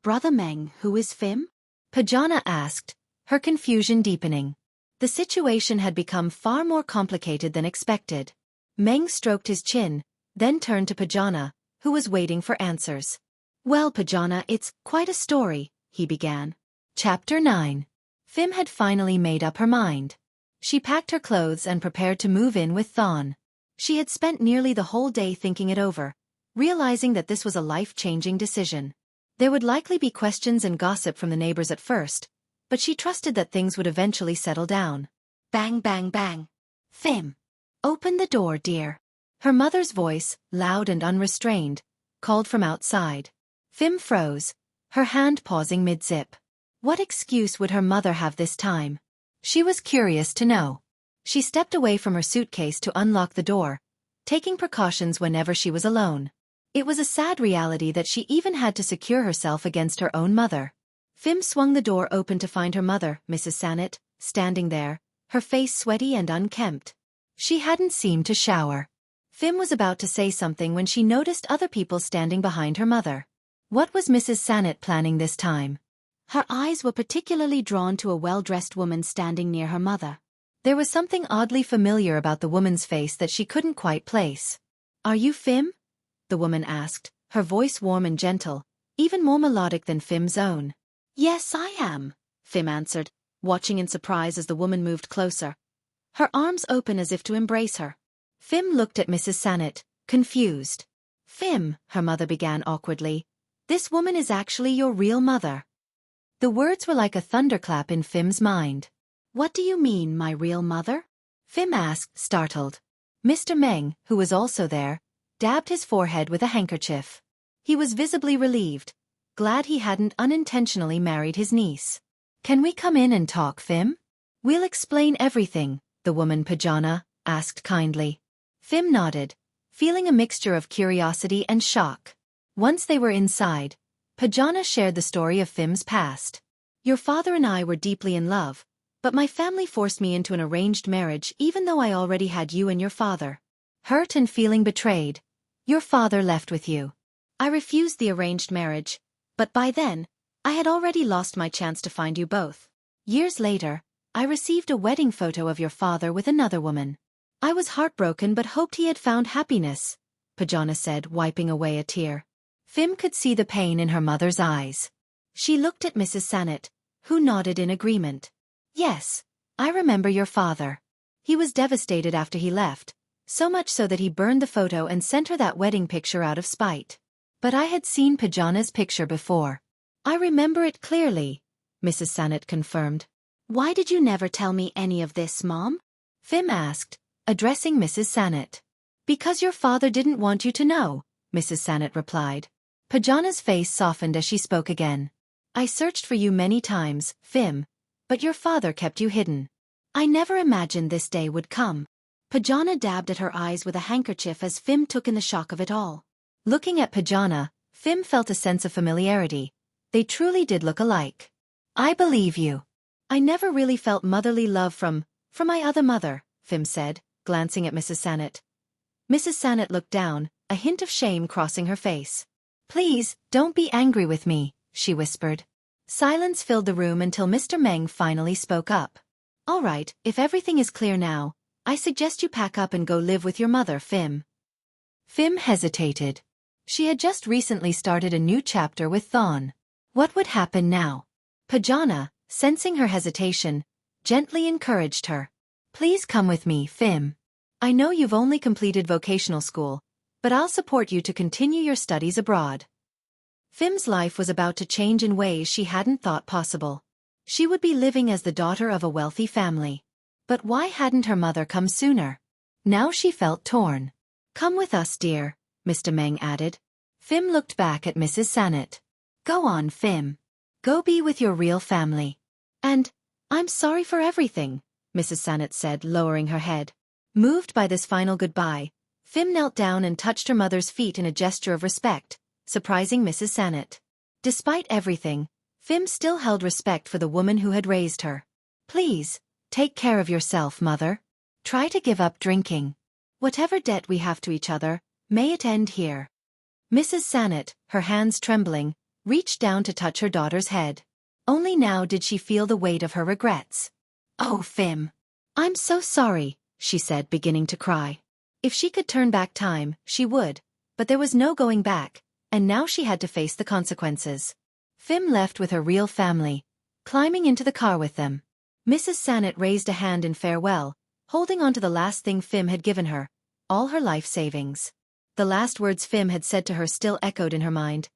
S2: Brother Meng, who is Phim?
S1: Pajana asked, her confusion deepening. The situation had become far more complicated than expected. Meng stroked his chin, then turned to Pajana, who was waiting for answers. Well, Pajana, it's quite a story, he began. Chapter 9. Phim had finally made up her mind. She packed her clothes and prepared to move in with Thon. She had spent nearly the whole day thinking it over, realizing that this was a life-changing decision. There would likely be questions and gossip from the neighbors at first, but she trusted that things would eventually settle down.
S2: Bang, bang, bang. Phim, open the door, dear.
S1: Her mother's voice, loud and unrestrained, called from outside. Phim froze, her hand pausing mid-zip. What excuse would her mother have this time? She was curious to know. She stepped away from her suitcase to unlock the door, taking precautions whenever she was alone. It was a sad reality that she even had to secure herself against her own mother. Phim swung the door open to find her mother, Mrs. Sanet, standing there, her face sweaty and unkempt. She hadn't seemed to shower. Phim was about to say something when she noticed other people standing behind her mother. What was Mrs. Sanet planning this time?
S2: Her eyes were particularly drawn to a well-dressed woman standing near her mother.
S1: There was something oddly familiar about the woman's face that she couldn't quite place. Are you Phim? The woman asked, her voice warm and gentle, even more melodic than Phim's own.
S2: Yes, I am, Phim answered, watching in surprise as the woman moved closer, her arms open as if to embrace her.
S1: Phim looked at Mrs. Sanet, confused.
S2: Phim, her mother began awkwardly, this woman is actually your real mother.
S1: The words were like a thunderclap in Phim's mind.
S2: What do you mean, my real mother?
S1: Phim asked, startled. Mr. Meng, who was also there, dabbed his forehead with a handkerchief. He was visibly relieved, glad he hadn't unintentionally married his niece. Can we come in and talk, Phim? We'll explain everything, the woman Pajana asked kindly. Phim nodded, feeling a mixture of curiosity and shock. Once they were inside, Pajana shared the story of Phim's past. Your father and I were deeply in love, but my family forced me into an arranged marriage even though I already had you and your father. Hurt and feeling betrayed, your father left with you. I refused the arranged marriage, but by then, I had already lost my chance to find you both. Years later, I received a wedding photo of your father with another woman. I was heartbroken but hoped he had found happiness, Pajana said, wiping away a tear. Phim could see the pain in her mother's eyes. She looked at Mrs. Sanet, who nodded in agreement. Yes, I remember your father. He was devastated after he left, so much so that he burned the photo and sent her that wedding picture out of spite. But I had seen Pajana's picture before. I remember it clearly, Mrs. Sanet confirmed.
S2: Why did you never tell me any of this, Mom?
S1: Phim asked, addressing Mrs. Sanet. Because your father didn't want you to know, Mrs. Sanet replied. Pajana's face softened as she spoke again. I searched for you many times, Phim, but your father kept you hidden. I never imagined this day would come. Pajana dabbed at her eyes with a handkerchief as Phim took in the shock of it all. Looking at Pajana, Phim felt a sense of familiarity. They truly did look alike. I believe you. I never really felt motherly love from my other mother, Phim said, glancing at Mrs. Sanet. Mrs. Sanet looked down, a hint of shame crossing her face. Please, don't be angry with me, she whispered. Silence filled the room until Mr. Meng finally spoke up. All right, if everything is clear now, I suggest you pack up and go live with your mother, Phim. Phim hesitated. She had just recently started a new chapter with Thon. What would happen now? Pajana, sensing her hesitation, gently encouraged her. Please come with me, Phim. I know you've only completed vocational school, but I'll support you to continue your studies abroad. Phim's life was about to change in ways she hadn't thought possible. She would be living as the daughter of a wealthy family. But why hadn't her mother come sooner? Now she felt torn. Come with us, dear, Mr. Meng added. Phim looked back at Mrs. Sanet. Go on, Phim. Go be with your real family. And, I'm sorry for everything, Mrs. Sanet said, lowering her head. Moved by this final goodbye, Phim knelt down and touched her mother's feet in a gesture of respect, surprising Mrs. Sanet. Despite everything, Phim still held respect for the woman who had raised her. Please, take care of yourself, mother. Try to give up drinking. Whatever debt we have to each other, may it end here. Mrs. Sanet, her hands trembling, reached down to touch her daughter's head. Only now did she feel the weight of her regrets. Oh, Phim. I'm so sorry, she said, beginning to cry. If she could turn back time, she would, but there was no going back, and now she had to face the consequences. Phim left with her real family, climbing into the car with them. Mrs. Sanet raised a hand in farewell, holding on to the last thing Phim had given her, all her life savings. The last words Phim had said to her still echoed in her mind.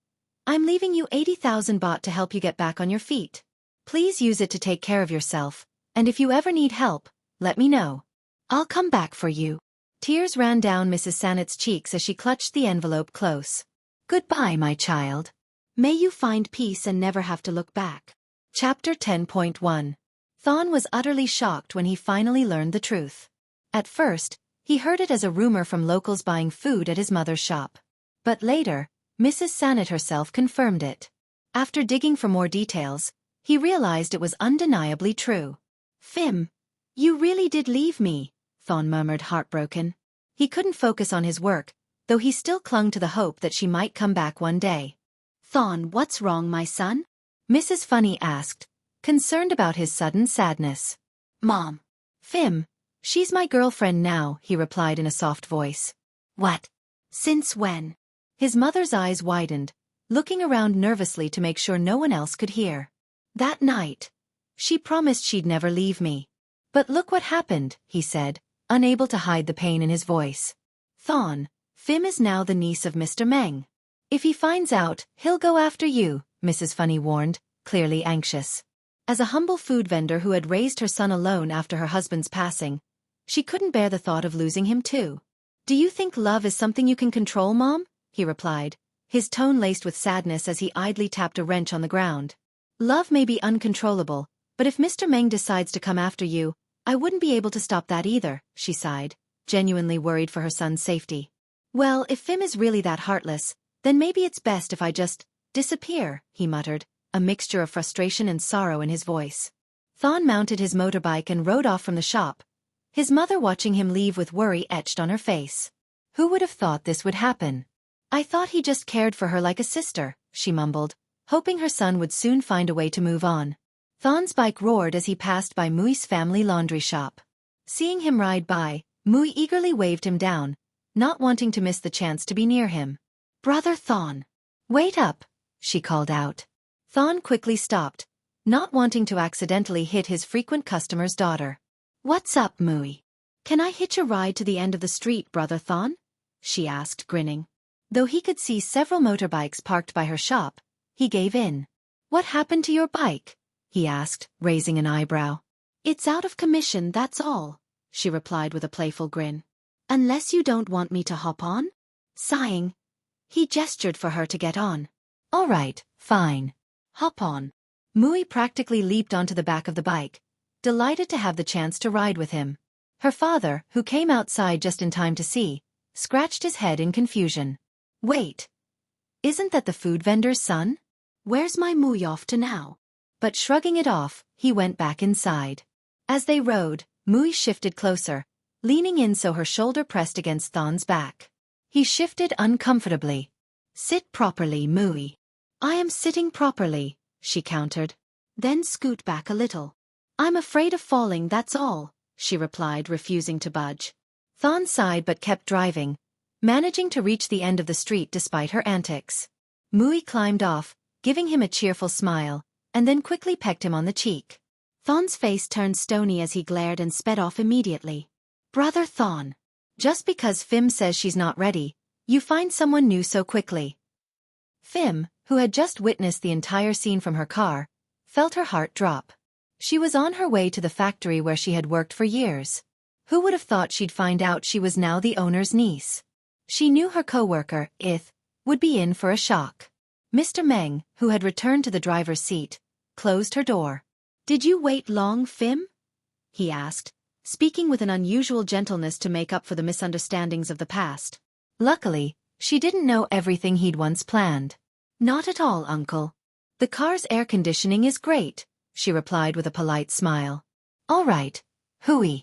S1: I'm leaving you 80,000 baht to help you get back on your feet. Please use it to take care of yourself, and if you ever need help, let me know. I'll come back for you. Tears ran down Mrs. Sanet's cheeks as she clutched the envelope close. Goodbye, my child. May you find peace and never have to look back. Chapter 10.1. Thon was utterly shocked when he finally learned the truth. At first, he heard it as a rumor from locals buying food at his mother's shop. But later, Mrs. Sanet herself confirmed it. After digging for more details, he realized it was undeniably true. Phim, you really did leave me, Thon murmured, heartbroken. He couldn't focus on his work, though he still clung to the hope that she might come back one day. Thon, what's wrong, my son? Mrs. Funny asked, concerned about his sudden sadness. Mom. Phim, she's my girlfriend now, he replied in a soft voice. What? Since when? His mother's eyes widened, looking around nervously to make sure no one else could hear. That night. She promised she'd never leave me. But look what happened, he said, unable to hide the pain in his voice. Thon, Phim is now the niece of Mr. Meng. If he finds out, he'll go after you, Mrs. Funny warned, clearly anxious. As a humble food vendor who had raised her son alone after her husband's passing, she couldn't bear the thought of losing him too. Do you think love is something you can control, Mom? He replied, his tone laced with sadness as he idly tapped a wrench on the ground. Love may be uncontrollable, but if Mr. Meng decides to come after you, I wouldn't be able to stop that either, she sighed, genuinely worried for her son's safety. Well, if Phim is really that heartless, then maybe it's best if I just disappear, he muttered, a mixture of frustration and sorrow in his voice. Thon mounted his motorbike and rode off from the shop, his mother watching him leave with worry etched on her face. Who would have thought this would happen? I thought he just cared for her like a sister, she mumbled, hoping her son would soon find a way to move on. Thon's bike roared as he passed by Mui's family laundry shop. Seeing him ride by, Mui eagerly waved him down, not wanting to miss the chance to be near him. Brother Thon. Wait up, she called out. Thon quickly stopped, not wanting to accidentally hit his frequent customer's daughter. What's up, Mui? Can I hitch a ride to the end of the street, Brother Thon? She asked, grinning. Though he could see several motorbikes parked by her shop, he gave in. What happened to your bike? He asked, raising an eyebrow. It's out of commission, that's all,
S2: she replied with a playful grin. Unless you don't want me to hop on? Sighing, he gestured for her to get on.
S1: All right, fine.
S2: Hop on.
S1: Mui practically leaped onto the back of the bike, delighted to have the chance to ride with him. Her father, who came outside just in time to see, scratched his head in confusion. Wait. Isn't that the food vendor's son?
S2: Where's my Mui off to now?
S1: But shrugging it off, he went back inside. As they rode, Mui shifted closer, leaning in so her shoulder pressed against Thon's back. He shifted uncomfortably. Sit properly, Mui.
S2: I am sitting properly, she countered. Then scoot back a little. I'm afraid of falling, that's all, she replied, refusing to budge.
S1: Thon sighed but kept driving, managing to reach the end of the street despite her antics. Mui climbed off, giving him a cheerful smile, and then quickly pecked him on the cheek.
S2: Thon's face turned stony as he glared and sped off immediately. Brother Thon.
S1: Just because Phim says she's not ready, you find someone new so quickly. Phim, who had just witnessed the entire scene from her car, felt her heart drop. She was on her way to the factory where she had worked for years. Who would have thought she'd find out she was now the owner's niece? She knew her co-worker, Ith, would be in for a shock. Mr. Meng, who had returned to the driver's seat, closed her door.
S2: Did you wait long, Phim? He asked, speaking with an unusual gentleness to make up for the misunderstandings of the past.
S1: Luckily, she didn't know everything he'd once planned. Not at all, uncle. The car's air conditioning is great, she replied with a polite smile. All right, Hui.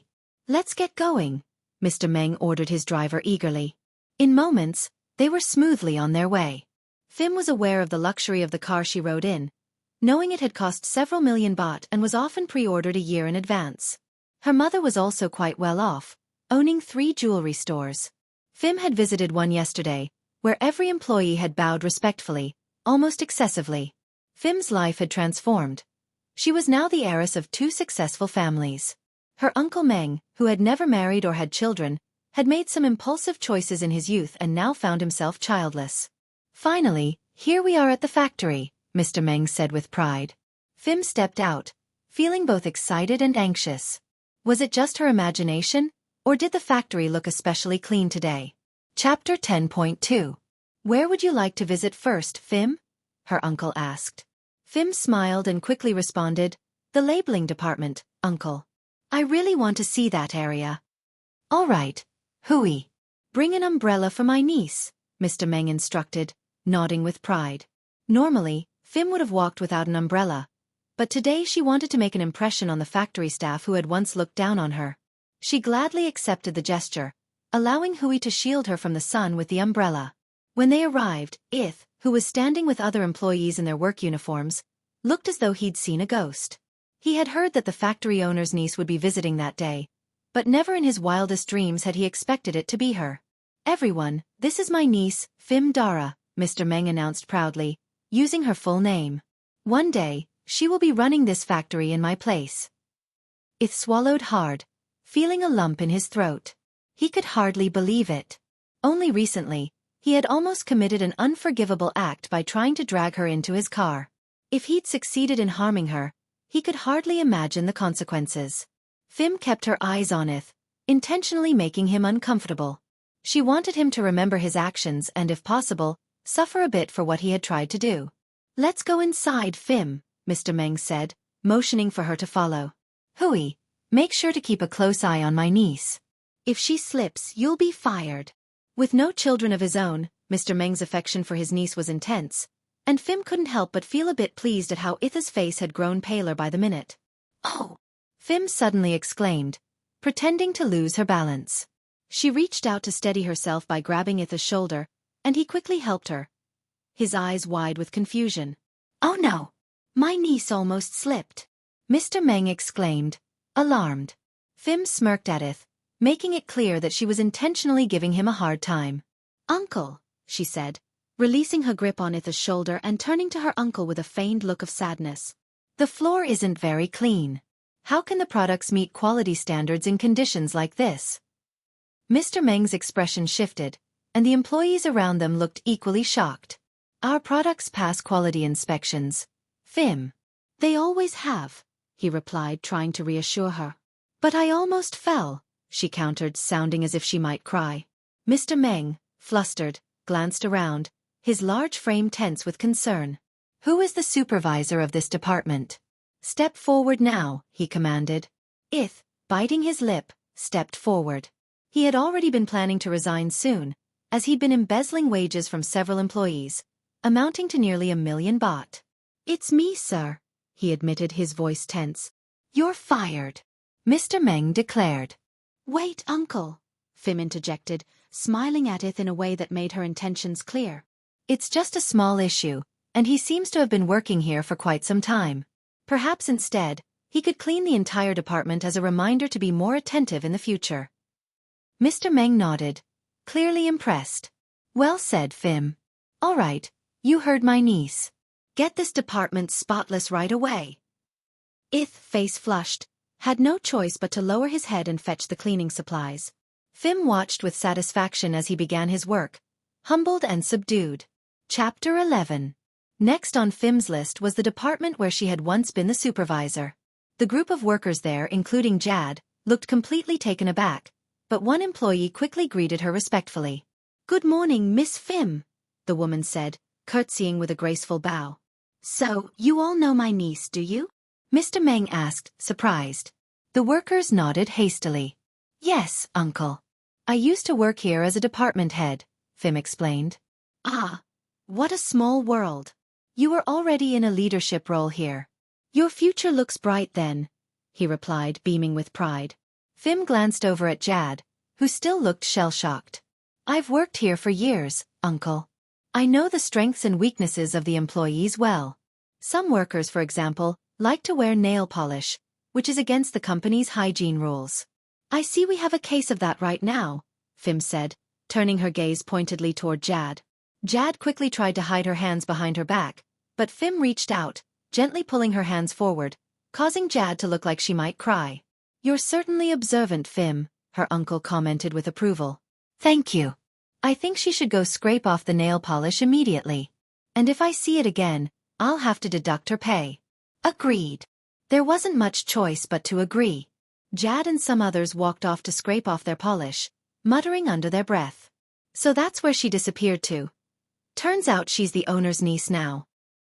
S1: Let's get going, Mr. Meng ordered his driver eagerly. In moments, they were smoothly on their way. Phim was aware of the luxury of the car she rode in, knowing it had cost several million baht and was often pre-ordered a year in advance. Her mother was also quite well off, owning 3 jewelry stores. Phim had visited one yesterday, where every employee had bowed respectfully, almost excessively. Phim's life had transformed. She was now the heiress of 2 successful families. Her uncle Meng, who had never married or had children, had made some impulsive choices in his youth and now found himself childless. Finally, here we are at the factory, Mr. Meng said with pride. Phim stepped out, feeling both excited and anxious. Was it just her imagination, or did the factory look especially clean today? Chapter 10.2. Where would you like to visit first, Phim? Her uncle asked. Phim smiled and quickly responded, the labeling department, uncle. I really want to see that area. All right, Hui. Bring an umbrella for my niece, Mr. Meng instructed, nodding with pride. Normally, Phim would have walked without an umbrella, but today she wanted to make an impression on the factory staff who had once looked down on her. She gladly accepted the gesture, allowing Hui to shield her from the sun with the umbrella. When they arrived, Ith, who was standing with other employees in their work uniforms, looked as though he'd seen a ghost. He had heard that the factory owner's niece would be visiting that day, but never in his wildest dreams had he expected it to be her. Everyone, this is my niece, Phim Dara, Mr. Meng announced proudly, using her full name. One day, she will be running this factory in my place. Ith swallowed hard, feeling a lump in his throat. He could hardly believe it. Only recently, he had almost committed an unforgivable act by trying to drag her into his car. If he'd succeeded in harming her, he could hardly imagine the consequences. Phim kept her eyes on Ith, intentionally making him uncomfortable. She wanted him to remember his actions and, if possible, suffer a bit for what he had tried to do. Let's go inside, Phim, Mr. Meng said, motioning for her to follow. Hui, make sure to keep a close eye on my niece. If she slips, you'll be fired. With no children of his own, Mr. Meng's affection for his niece was intense, and Phim couldn't help but feel a bit pleased at how Itha's face had grown paler by the minute. Oh! Phim suddenly exclaimed, pretending to lose her balance. She reached out to steady herself by grabbing Itha's shoulder, and he quickly helped her, his eyes wide with confusion. Oh no! My niece almost slipped, Mr. Meng exclaimed, alarmed. Phim smirked at Ith, making it clear that she was intentionally giving him a hard time. Uncle, she said, releasing her grip on Itha's shoulder and turning to her uncle with a feigned look of sadness. The floor isn't very clean. How can the products meet quality standards in conditions like this? Mr. Meng's expression shifted, and the employees around them looked equally shocked. Our products pass quality inspections, Phim. They always have, he replied, trying to reassure her. But I almost fell, she countered, sounding as if she might cry. Mr. Meng, flustered, glanced around, his large frame tense with concern. Who is the supervisor of this department? Step forward now, he commanded. Ith, biting his lip, stepped forward. He had already been planning to resign soon, as he'd been embezzling wages from several employees, amounting to nearly 1,000,000 baht. It's me, sir, he admitted, his voice tense. You're fired, Mr. Meng declared.
S2: Wait, uncle, Phim interjected, smiling at Ith in a way that made her intentions clear.
S1: It's just a small issue, and he seems to have been working here for quite some time. Perhaps instead, he could clean the entire department as a reminder to be more attentive in the future. Mr. Meng nodded, clearly impressed. Well said, Phim. All right, you heard my niece. Get this department spotless right away.
S2: Ith, face flushed, had no choice but to lower his head and fetch the cleaning supplies.
S1: Phim watched with satisfaction as he began his work, humbled and subdued. Chapter 11. Next on Phim's list was the department where she had once been the supervisor. The group of workers there, including Jad, looked completely taken aback, but one employee quickly greeted her respectfully.
S2: Good morning, Miss Phim, the woman said, curtsying with a graceful bow. So, you all know my niece, do you?
S1: Mr. Meng asked, surprised. The workers nodded hastily. Yes, uncle. I used to work here as a department head, Phim explained.
S2: Ah, what a small world.
S1: You were already in a leadership role here. Your future looks bright then, he replied, beaming with pride. Phim glanced over at Jad, who still looked shell-shocked. I've worked here for years, uncle. I know the strengths and weaknesses of the employees well. Some workers, for example, like to wear nail polish, which is against the company's hygiene rules. I see we have a case of that right now, Phim said, turning her gaze pointedly toward Jad. Jad quickly tried to hide her hands behind her back, but Phim reached out, gently pulling her hands forward, causing Jad to look like she might cry. You're certainly observant, Phim, her uncle commented with approval. Thank you. I think she should go scrape off the nail polish immediately. And if I see it again, I'll have to deduct her pay. Agreed. There wasn't much choice but to agree. Jad and some others walked off to scrape off their polish, muttering under their breath. So that's where she disappeared to. Turns out she's the owner's niece now.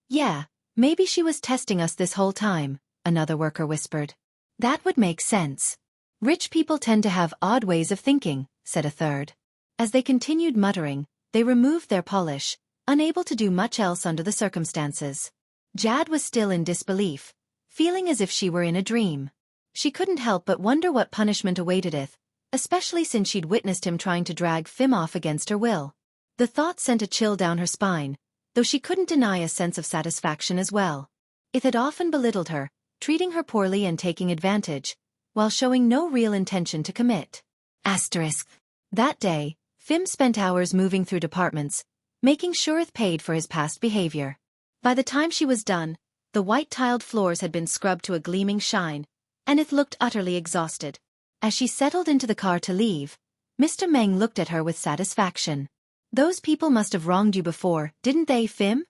S1: Yeah, maybe she was testing us this whole time, another worker whispered. That would make sense. Rich people tend to have odd ways of thinking, said a third. As they continued muttering, they removed their polish, unable to do much else under the circumstances. Jad was still in disbelief, feeling as if she were in a dream. She couldn't help but wonder what punishment awaited Ith, especially since she'd witnessed him trying to drag Phim off against her will. The thought sent a chill down her spine, though she couldn't deny a sense of satisfaction as well. Ith had often belittled her, treating her poorly and taking advantage, while showing no real intention to commit. Asterisk. That day, Phim spent hours moving through departments, making sure Ith paid for his past behavior. By the time she was done, the white-tiled floors had been scrubbed to a gleaming shine, and Ith looked utterly exhausted. As she settled into the car to leave, Mr. Meng looked at her with satisfaction. Those people must have wronged you before, didn't they, Phim?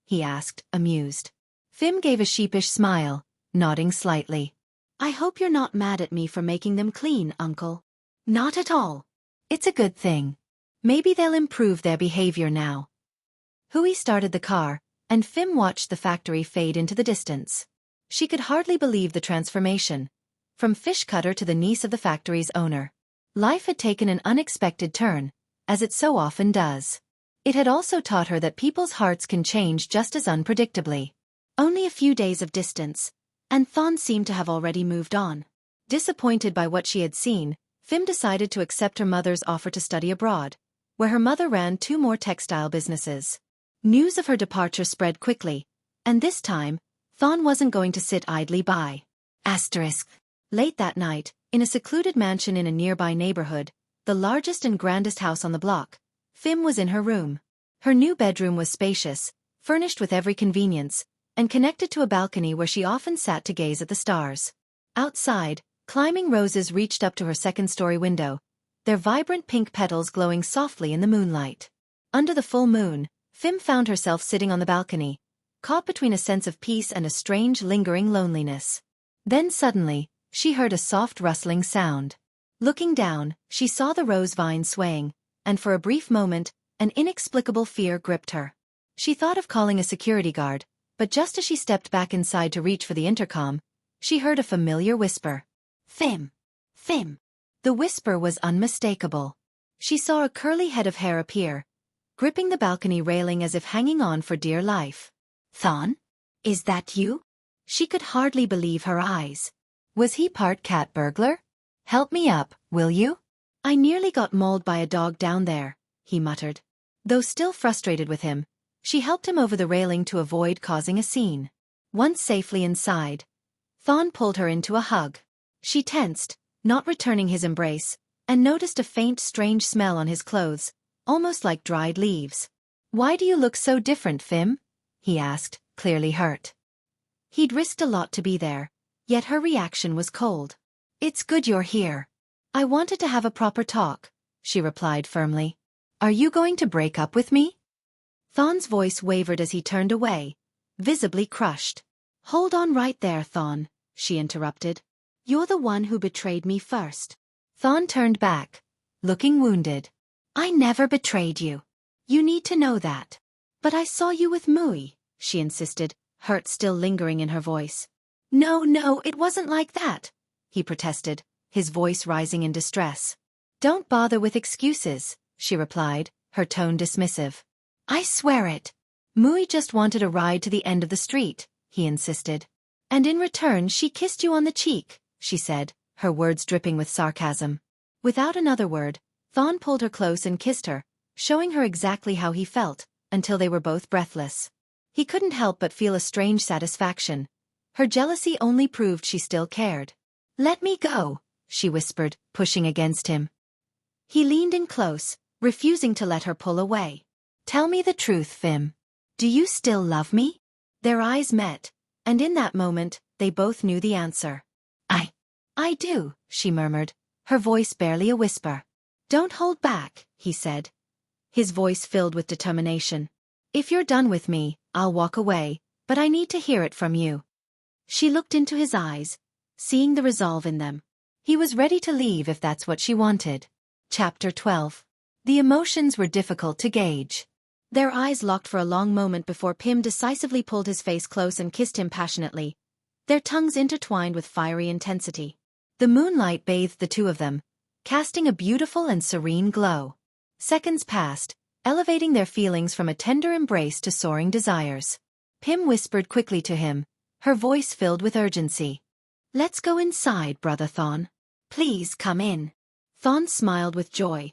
S1: He asked, amused. Phim gave a sheepish smile, nodding slightly. I hope you're not mad at me for making them clean, uncle. Not at all. It's a good thing. Maybe they'll improve their behavior now. Hui started the car, and Phim watched the factory fade into the distance. She could hardly believe the transformation, from fish cutter to the niece of the factory's owner. Life had taken an unexpected turn, as it so often does. It had also taught her that people's hearts can change just as unpredictably. Only a few days of distance, and Thon seemed to have already moved on. Disappointed by what she had seen, Phim decided to accept her mother's offer to study abroad, where her mother ran 2 more textile businesses. News of her departure spread quickly, and this time, Thon wasn't going to sit idly by. Asterisk. Late that night, in a secluded mansion in a nearby neighborhood, the largest and grandest house on the block, Phim was in her room. Her new bedroom was spacious, furnished with every convenience, and connected to a balcony where she often sat to gaze at the stars. Outside, climbing roses reached up to her second-story window, their vibrant pink petals glowing softly in the moonlight. Under the full moon, Phim found herself sitting on the balcony, caught between a sense of peace and a strange lingering loneliness. Then suddenly, she heard a soft rustling sound. Looking down, she saw the rose vine swaying, and for a brief moment, an inexplicable fear gripped her. She thought of calling a security guard, but just as she stepped back inside to reach for the intercom, she heard a familiar whisper. Phim. Phim. The whisper was unmistakable. She saw a curly head of hair appear, gripping the balcony railing as if hanging on for dear life. Thon? Is that you? She could hardly believe her eyes. Was he part cat burglar? Help me up, will you? I nearly got mauled by a dog down there, he muttered. Though still frustrated with him, she helped him over the railing to avoid causing a scene. Once safely inside, Thon pulled her into a hug. She tensed, not returning his embrace, and noticed a faint, strange smell on his clothes, almost like dried leaves. Why do you look so different, Phim? He asked, clearly hurt. He'd risked a lot to be there, yet her reaction was cold. It's good you're here. I wanted to have a proper talk, she replied firmly. Are you going to break up with me? Thon's voice wavered as he turned away, visibly crushed. Hold on right there, Thon, she interrupted. You're the one who betrayed me first. Thon turned back, looking wounded. I never betrayed you. You need to know that. But I saw you with Mui, she insisted, hurt still lingering in her voice. No, it wasn't like that, he protested, his voice rising in distress. Don't bother with excuses, she replied, her tone dismissive. I swear it. Mui just wanted a ride to the end of the street, he insisted. And in return she kissed you on the cheek, she said, her words dripping with sarcasm. Without another word, Thon pulled her close and kissed her, showing her exactly how he felt, until they were both breathless. He couldn't help but feel a strange satisfaction. Her jealousy only proved she still cared. Let me go, she whispered, pushing against him. He leaned in close, refusing to let her pull away. Tell me the truth, Phim. Do you still love me? Their eyes met, and in that moment, they both knew the answer. I do, she murmured, her voice barely a whisper. Don't hold back, he said, his voice filled with determination. If you're done with me, I'll walk away, but I need to hear it from you. She looked into his eyes, seeing the resolve in them. He was ready to leave if that's what she wanted. Chapter 12. The emotions were difficult to gauge. Their eyes locked for a long moment before Phim decisively pulled his face close and kissed him passionately, their tongues intertwined with fiery intensity. The moonlight bathed the two of them, casting a beautiful and serene glow. Seconds passed, elevating their feelings from a tender embrace to soaring desires. Phim whispered quickly to him, her voice filled with urgency. Let's go inside, brother Thon. Please come in. Thon smiled with joy.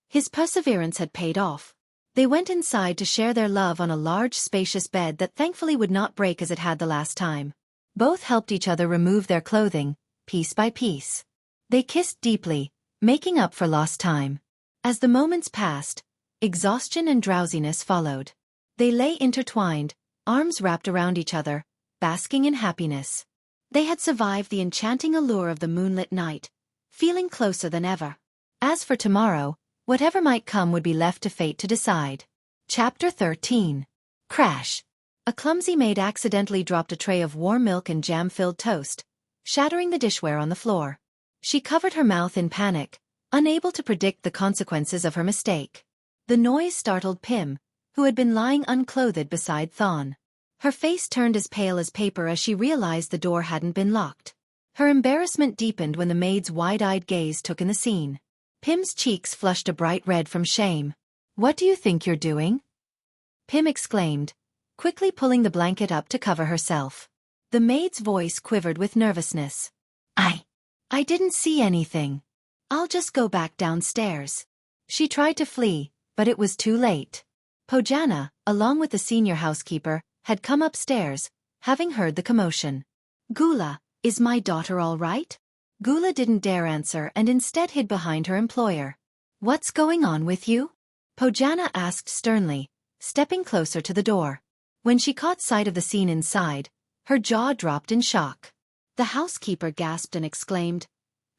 S1: His perseverance had paid off. They went inside to share their love on a large, spacious bed that thankfully would not break as it had the last time. Both helped each other remove their clothing, piece by piece. They kissed deeply, making up for lost time. As the moments passed, exhaustion and drowsiness followed. They lay intertwined, arms wrapped around each other, basking in happiness. They had survived the enchanting allure of the moonlit night, feeling closer than ever. As for tomorrow, whatever might come would be left to fate to decide. Chapter 13. Crash. A clumsy maid accidentally dropped a tray of warm milk and jam-filled toast, shattering the dishware on the floor. She covered her mouth in panic, unable to predict the consequences of her mistake. The noise startled Phim, who had been lying unclothed beside Thon. Her face turned as pale as paper as she realized the door hadn't been locked. Her embarrassment deepened when the maid's wide-eyed gaze took in the scene. Phim's cheeks flushed a bright red from shame. What do you think you're doing? Phim exclaimed, quickly pulling the blanket up to cover herself. The maid's voice quivered with nervousness. I didn't see anything. I'll just go back downstairs. She tried to flee, but it was too late. Pojana, along with the senior housekeeper, had come upstairs, having heard the commotion. Gula, is my daughter all right? Gula didn't dare answer and instead hid behind her employer. What's going on with you? Pojana asked sternly, stepping closer to the door. When she caught sight of the scene inside, her jaw dropped in shock. The housekeeper gasped and exclaimed,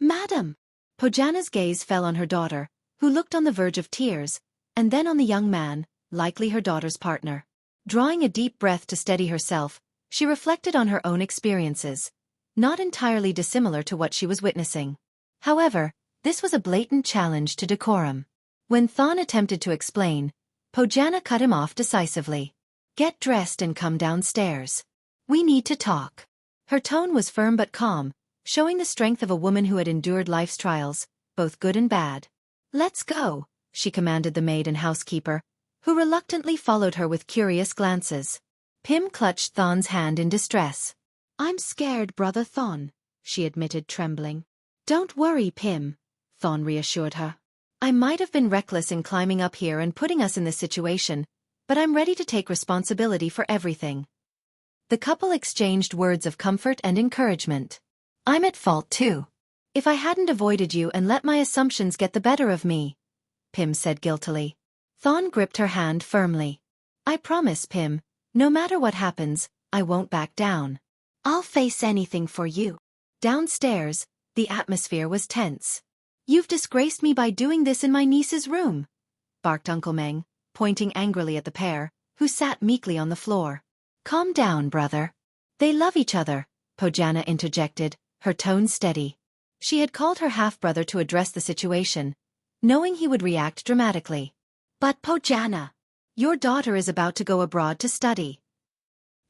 S1: Madam! Pojana's gaze fell on her daughter, who looked on the verge of tears, and then on the young man, likely her daughter's partner. Drawing a deep breath to steady herself, she reflected on her own experiences, not entirely dissimilar to what she was witnessing. However, This was a blatant challenge to decorum. When Thon attempted to explain, Pojana cut him off decisively. Get dressed and come downstairs. We need to talk. Her tone was firm but calm, showing the strength of a woman who had endured life's trials, both good and bad. Let's go, she commanded the maid and housekeeper, who reluctantly followed her with curious glances. Phim clutched Thon's hand in distress. I'm scared, brother Thon, she admitted, trembling. Don't worry, Phim, Thon reassured her. I might have been reckless in climbing up here and putting us in this situation, but I'm ready to take responsibility for everything. The couple exchanged words of comfort and encouragement. I'm at fault too. If I hadn't avoided you and let my assumptions get the better of me, Phim said guiltily. Thon gripped her hand firmly. I promise, Phim, no matter what happens, I won't back down. I'll face anything for you. Downstairs, the atmosphere was tense. You've disgraced me by doing this in my niece's room, barked Uncle Meng, pointing angrily at the pair, who sat meekly on the floor. Calm down, brother. They love each other, Pojana interjected, her tone steady. She had called her half-brother to address the situation, knowing he would react dramatically. But Pojana, your daughter is about to go abroad to study,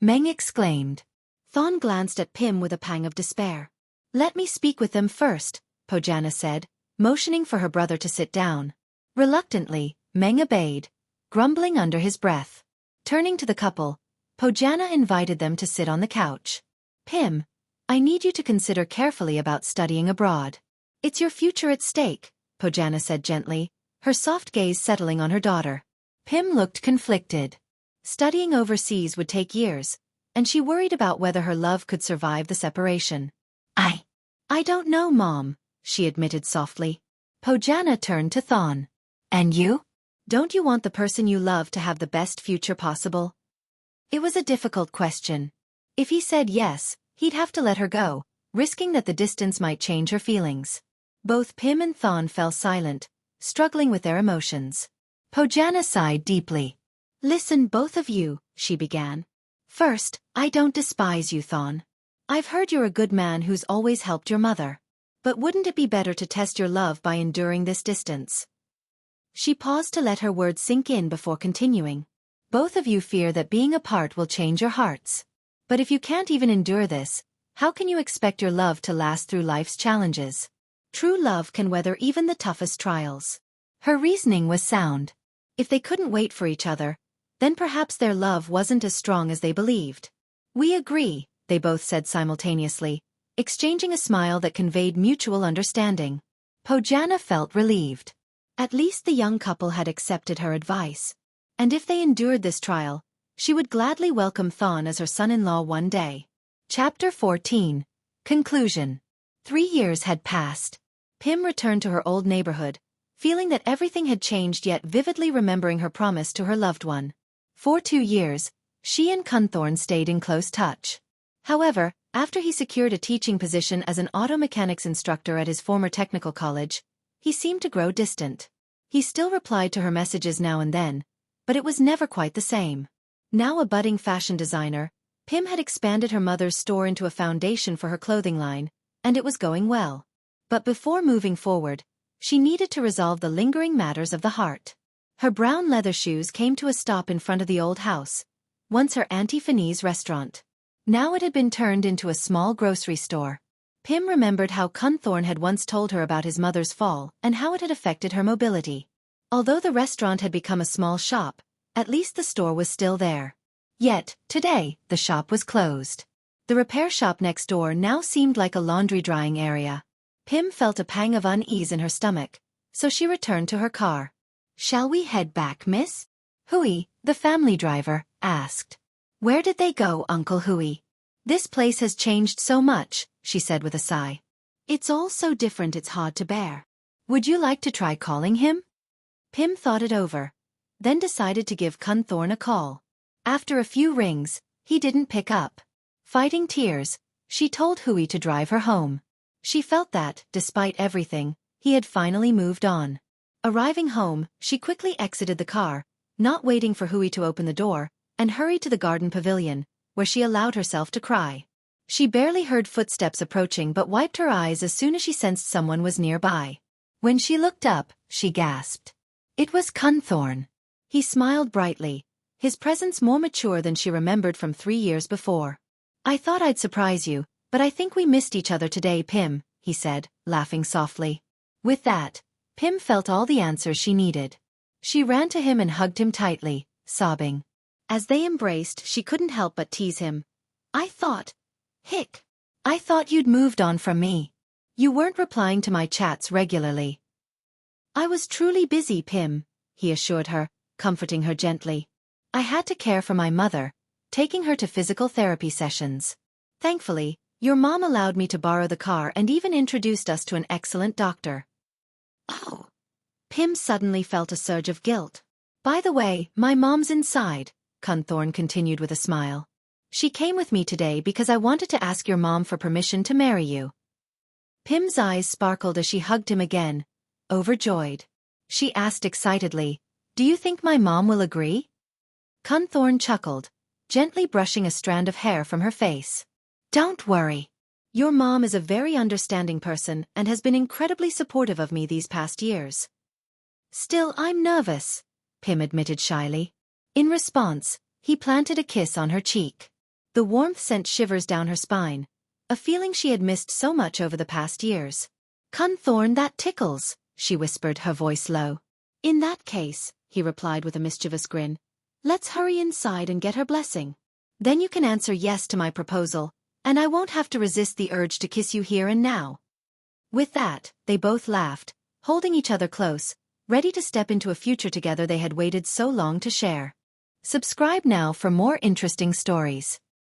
S1: Meng exclaimed. Thon glanced at Phim with a pang of despair. Let me speak with them first, Pojana said, motioning for her brother to sit down. Reluctantly, Meng obeyed, grumbling under his breath. Turning to the couple, Pojana invited them to sit on the couch. Phim, I need you to consider carefully about studying abroad. It's your future at stake, Pojana said gently, her soft gaze settling on her daughter. Phim looked conflicted. Studying overseas would take years, and she worried about whether her love could survive the separation. I don't know, Mom, she admitted softly. Pojana turned to Thon. And you? Don't you want the person you love to have the best future possible? It was a difficult question. If he said yes, he'd have to let her go, risking that the distance might change her feelings. Both Phim and Thon fell silent, struggling with their emotions. Pojana sighed deeply. Listen, both of you, she began. First, I don't despise you, Thon. I've heard you're a good man who's always helped your mother. But wouldn't it be better to test your love by enduring this distance? She paused to let her words sink in before continuing. Both of you fear that being apart will change your hearts. But if you can't even endure this, how can you expect your love to last through life's challenges? True love can weather even the toughest trials. Her reasoning was sound. If they couldn't wait for each other, then perhaps their love wasn't as strong as they believed. We agree, they both said simultaneously, exchanging a smile that conveyed mutual understanding. Pojana felt relieved. At least the young couple had accepted her advice. And if they endured this trial, she would gladly welcome Thon as her son-in-law one day. Chapter 14. Conclusion. 3 years had passed. Phim returned to her old neighborhood, feeling that everything had changed yet vividly remembering her promise to her loved one. For 2 years, she and Gunthorn stayed in close touch. However, after he secured a teaching position as an auto mechanics instructor at his former technical college, he seemed to grow distant. He still replied to her messages now and then, but it was never quite the same. Now a budding fashion designer, Phim had expanded her mother's store into a foundation for her clothing line, and it was going well. But before moving forward, she needed to resolve the lingering matters of the heart. Her brown leather shoes came to a stop in front of the old house, once her Auntie Fanny's restaurant. Now it had been turned into a small grocery store. Phim remembered how Gunthorn had once told her about his mother's fall and how it had affected her mobility. Although the restaurant had become a small shop, at least the store was still there. Yet, today, the shop was closed. The repair shop next door now seemed like a laundry drying area. Phim felt a pang of unease in her stomach, so she returned to her car. Shall we head back, miss? Hui, the family driver, asked. Where did they go, Uncle Hui? This place has changed so much, she said with a sigh. It's all so different it's hard to bear. Would you like to try calling him? Phim thought it over, then decided to give Gunthorn a call. After a few rings, he didn't pick up. Fighting tears, she told Hui to drive her home. She felt that, despite everything, he had finally moved on. Arriving home, she quickly exited the car, not waiting for Hui to open the door, and hurried to the garden pavilion, where she allowed herself to cry. She barely heard footsteps approaching but wiped her eyes as soon as she sensed someone was nearby. When she looked up, she gasped. It was Gunthorn. He smiled brightly, his presence more mature than she remembered from 3 years before. I thought I'd surprise you, but I think we missed each other today, Phim, he said, laughing softly. With that, Phim felt all the answers she needed. She ran to him and hugged him tightly, sobbing. As they embraced, she couldn't help but tease him. I thought you'd moved on from me. You weren't replying to my chats regularly. I was truly busy, Phim, he assured her, comforting her gently. I had to care for my mother, taking her to physical therapy sessions. Thankfully, your mom allowed me to borrow the car and even introduced us to an excellent doctor. Oh. Phim suddenly felt a surge of guilt. By the way, my mom's inside, Gunthorn continued with a smile. She came with me today because I wanted to ask your mom for permission to marry you. Phim's eyes sparkled as she hugged him again, overjoyed. She asked excitedly, Do you think my mom will agree? Gunthorn chuckled, gently brushing a strand of hair from her face. Don't worry. Your mom is a very understanding person and has been incredibly supportive of me these past years. Still, I'm nervous, Phim admitted shyly. In response, he planted a kiss on her cheek. The warmth sent shivers down her spine, a feeling she had missed so much over the past years. Gunthorn, that tickles, she whispered, her voice low. In that case, he replied with a mischievous grin, let's hurry inside and get her blessing. Then you can answer yes to my proposal, and I won't have to resist the urge to kiss you here and now. With that, they both laughed, holding each other close, ready to step into a future together they had waited so long to share. Subscribe now for more interesting stories.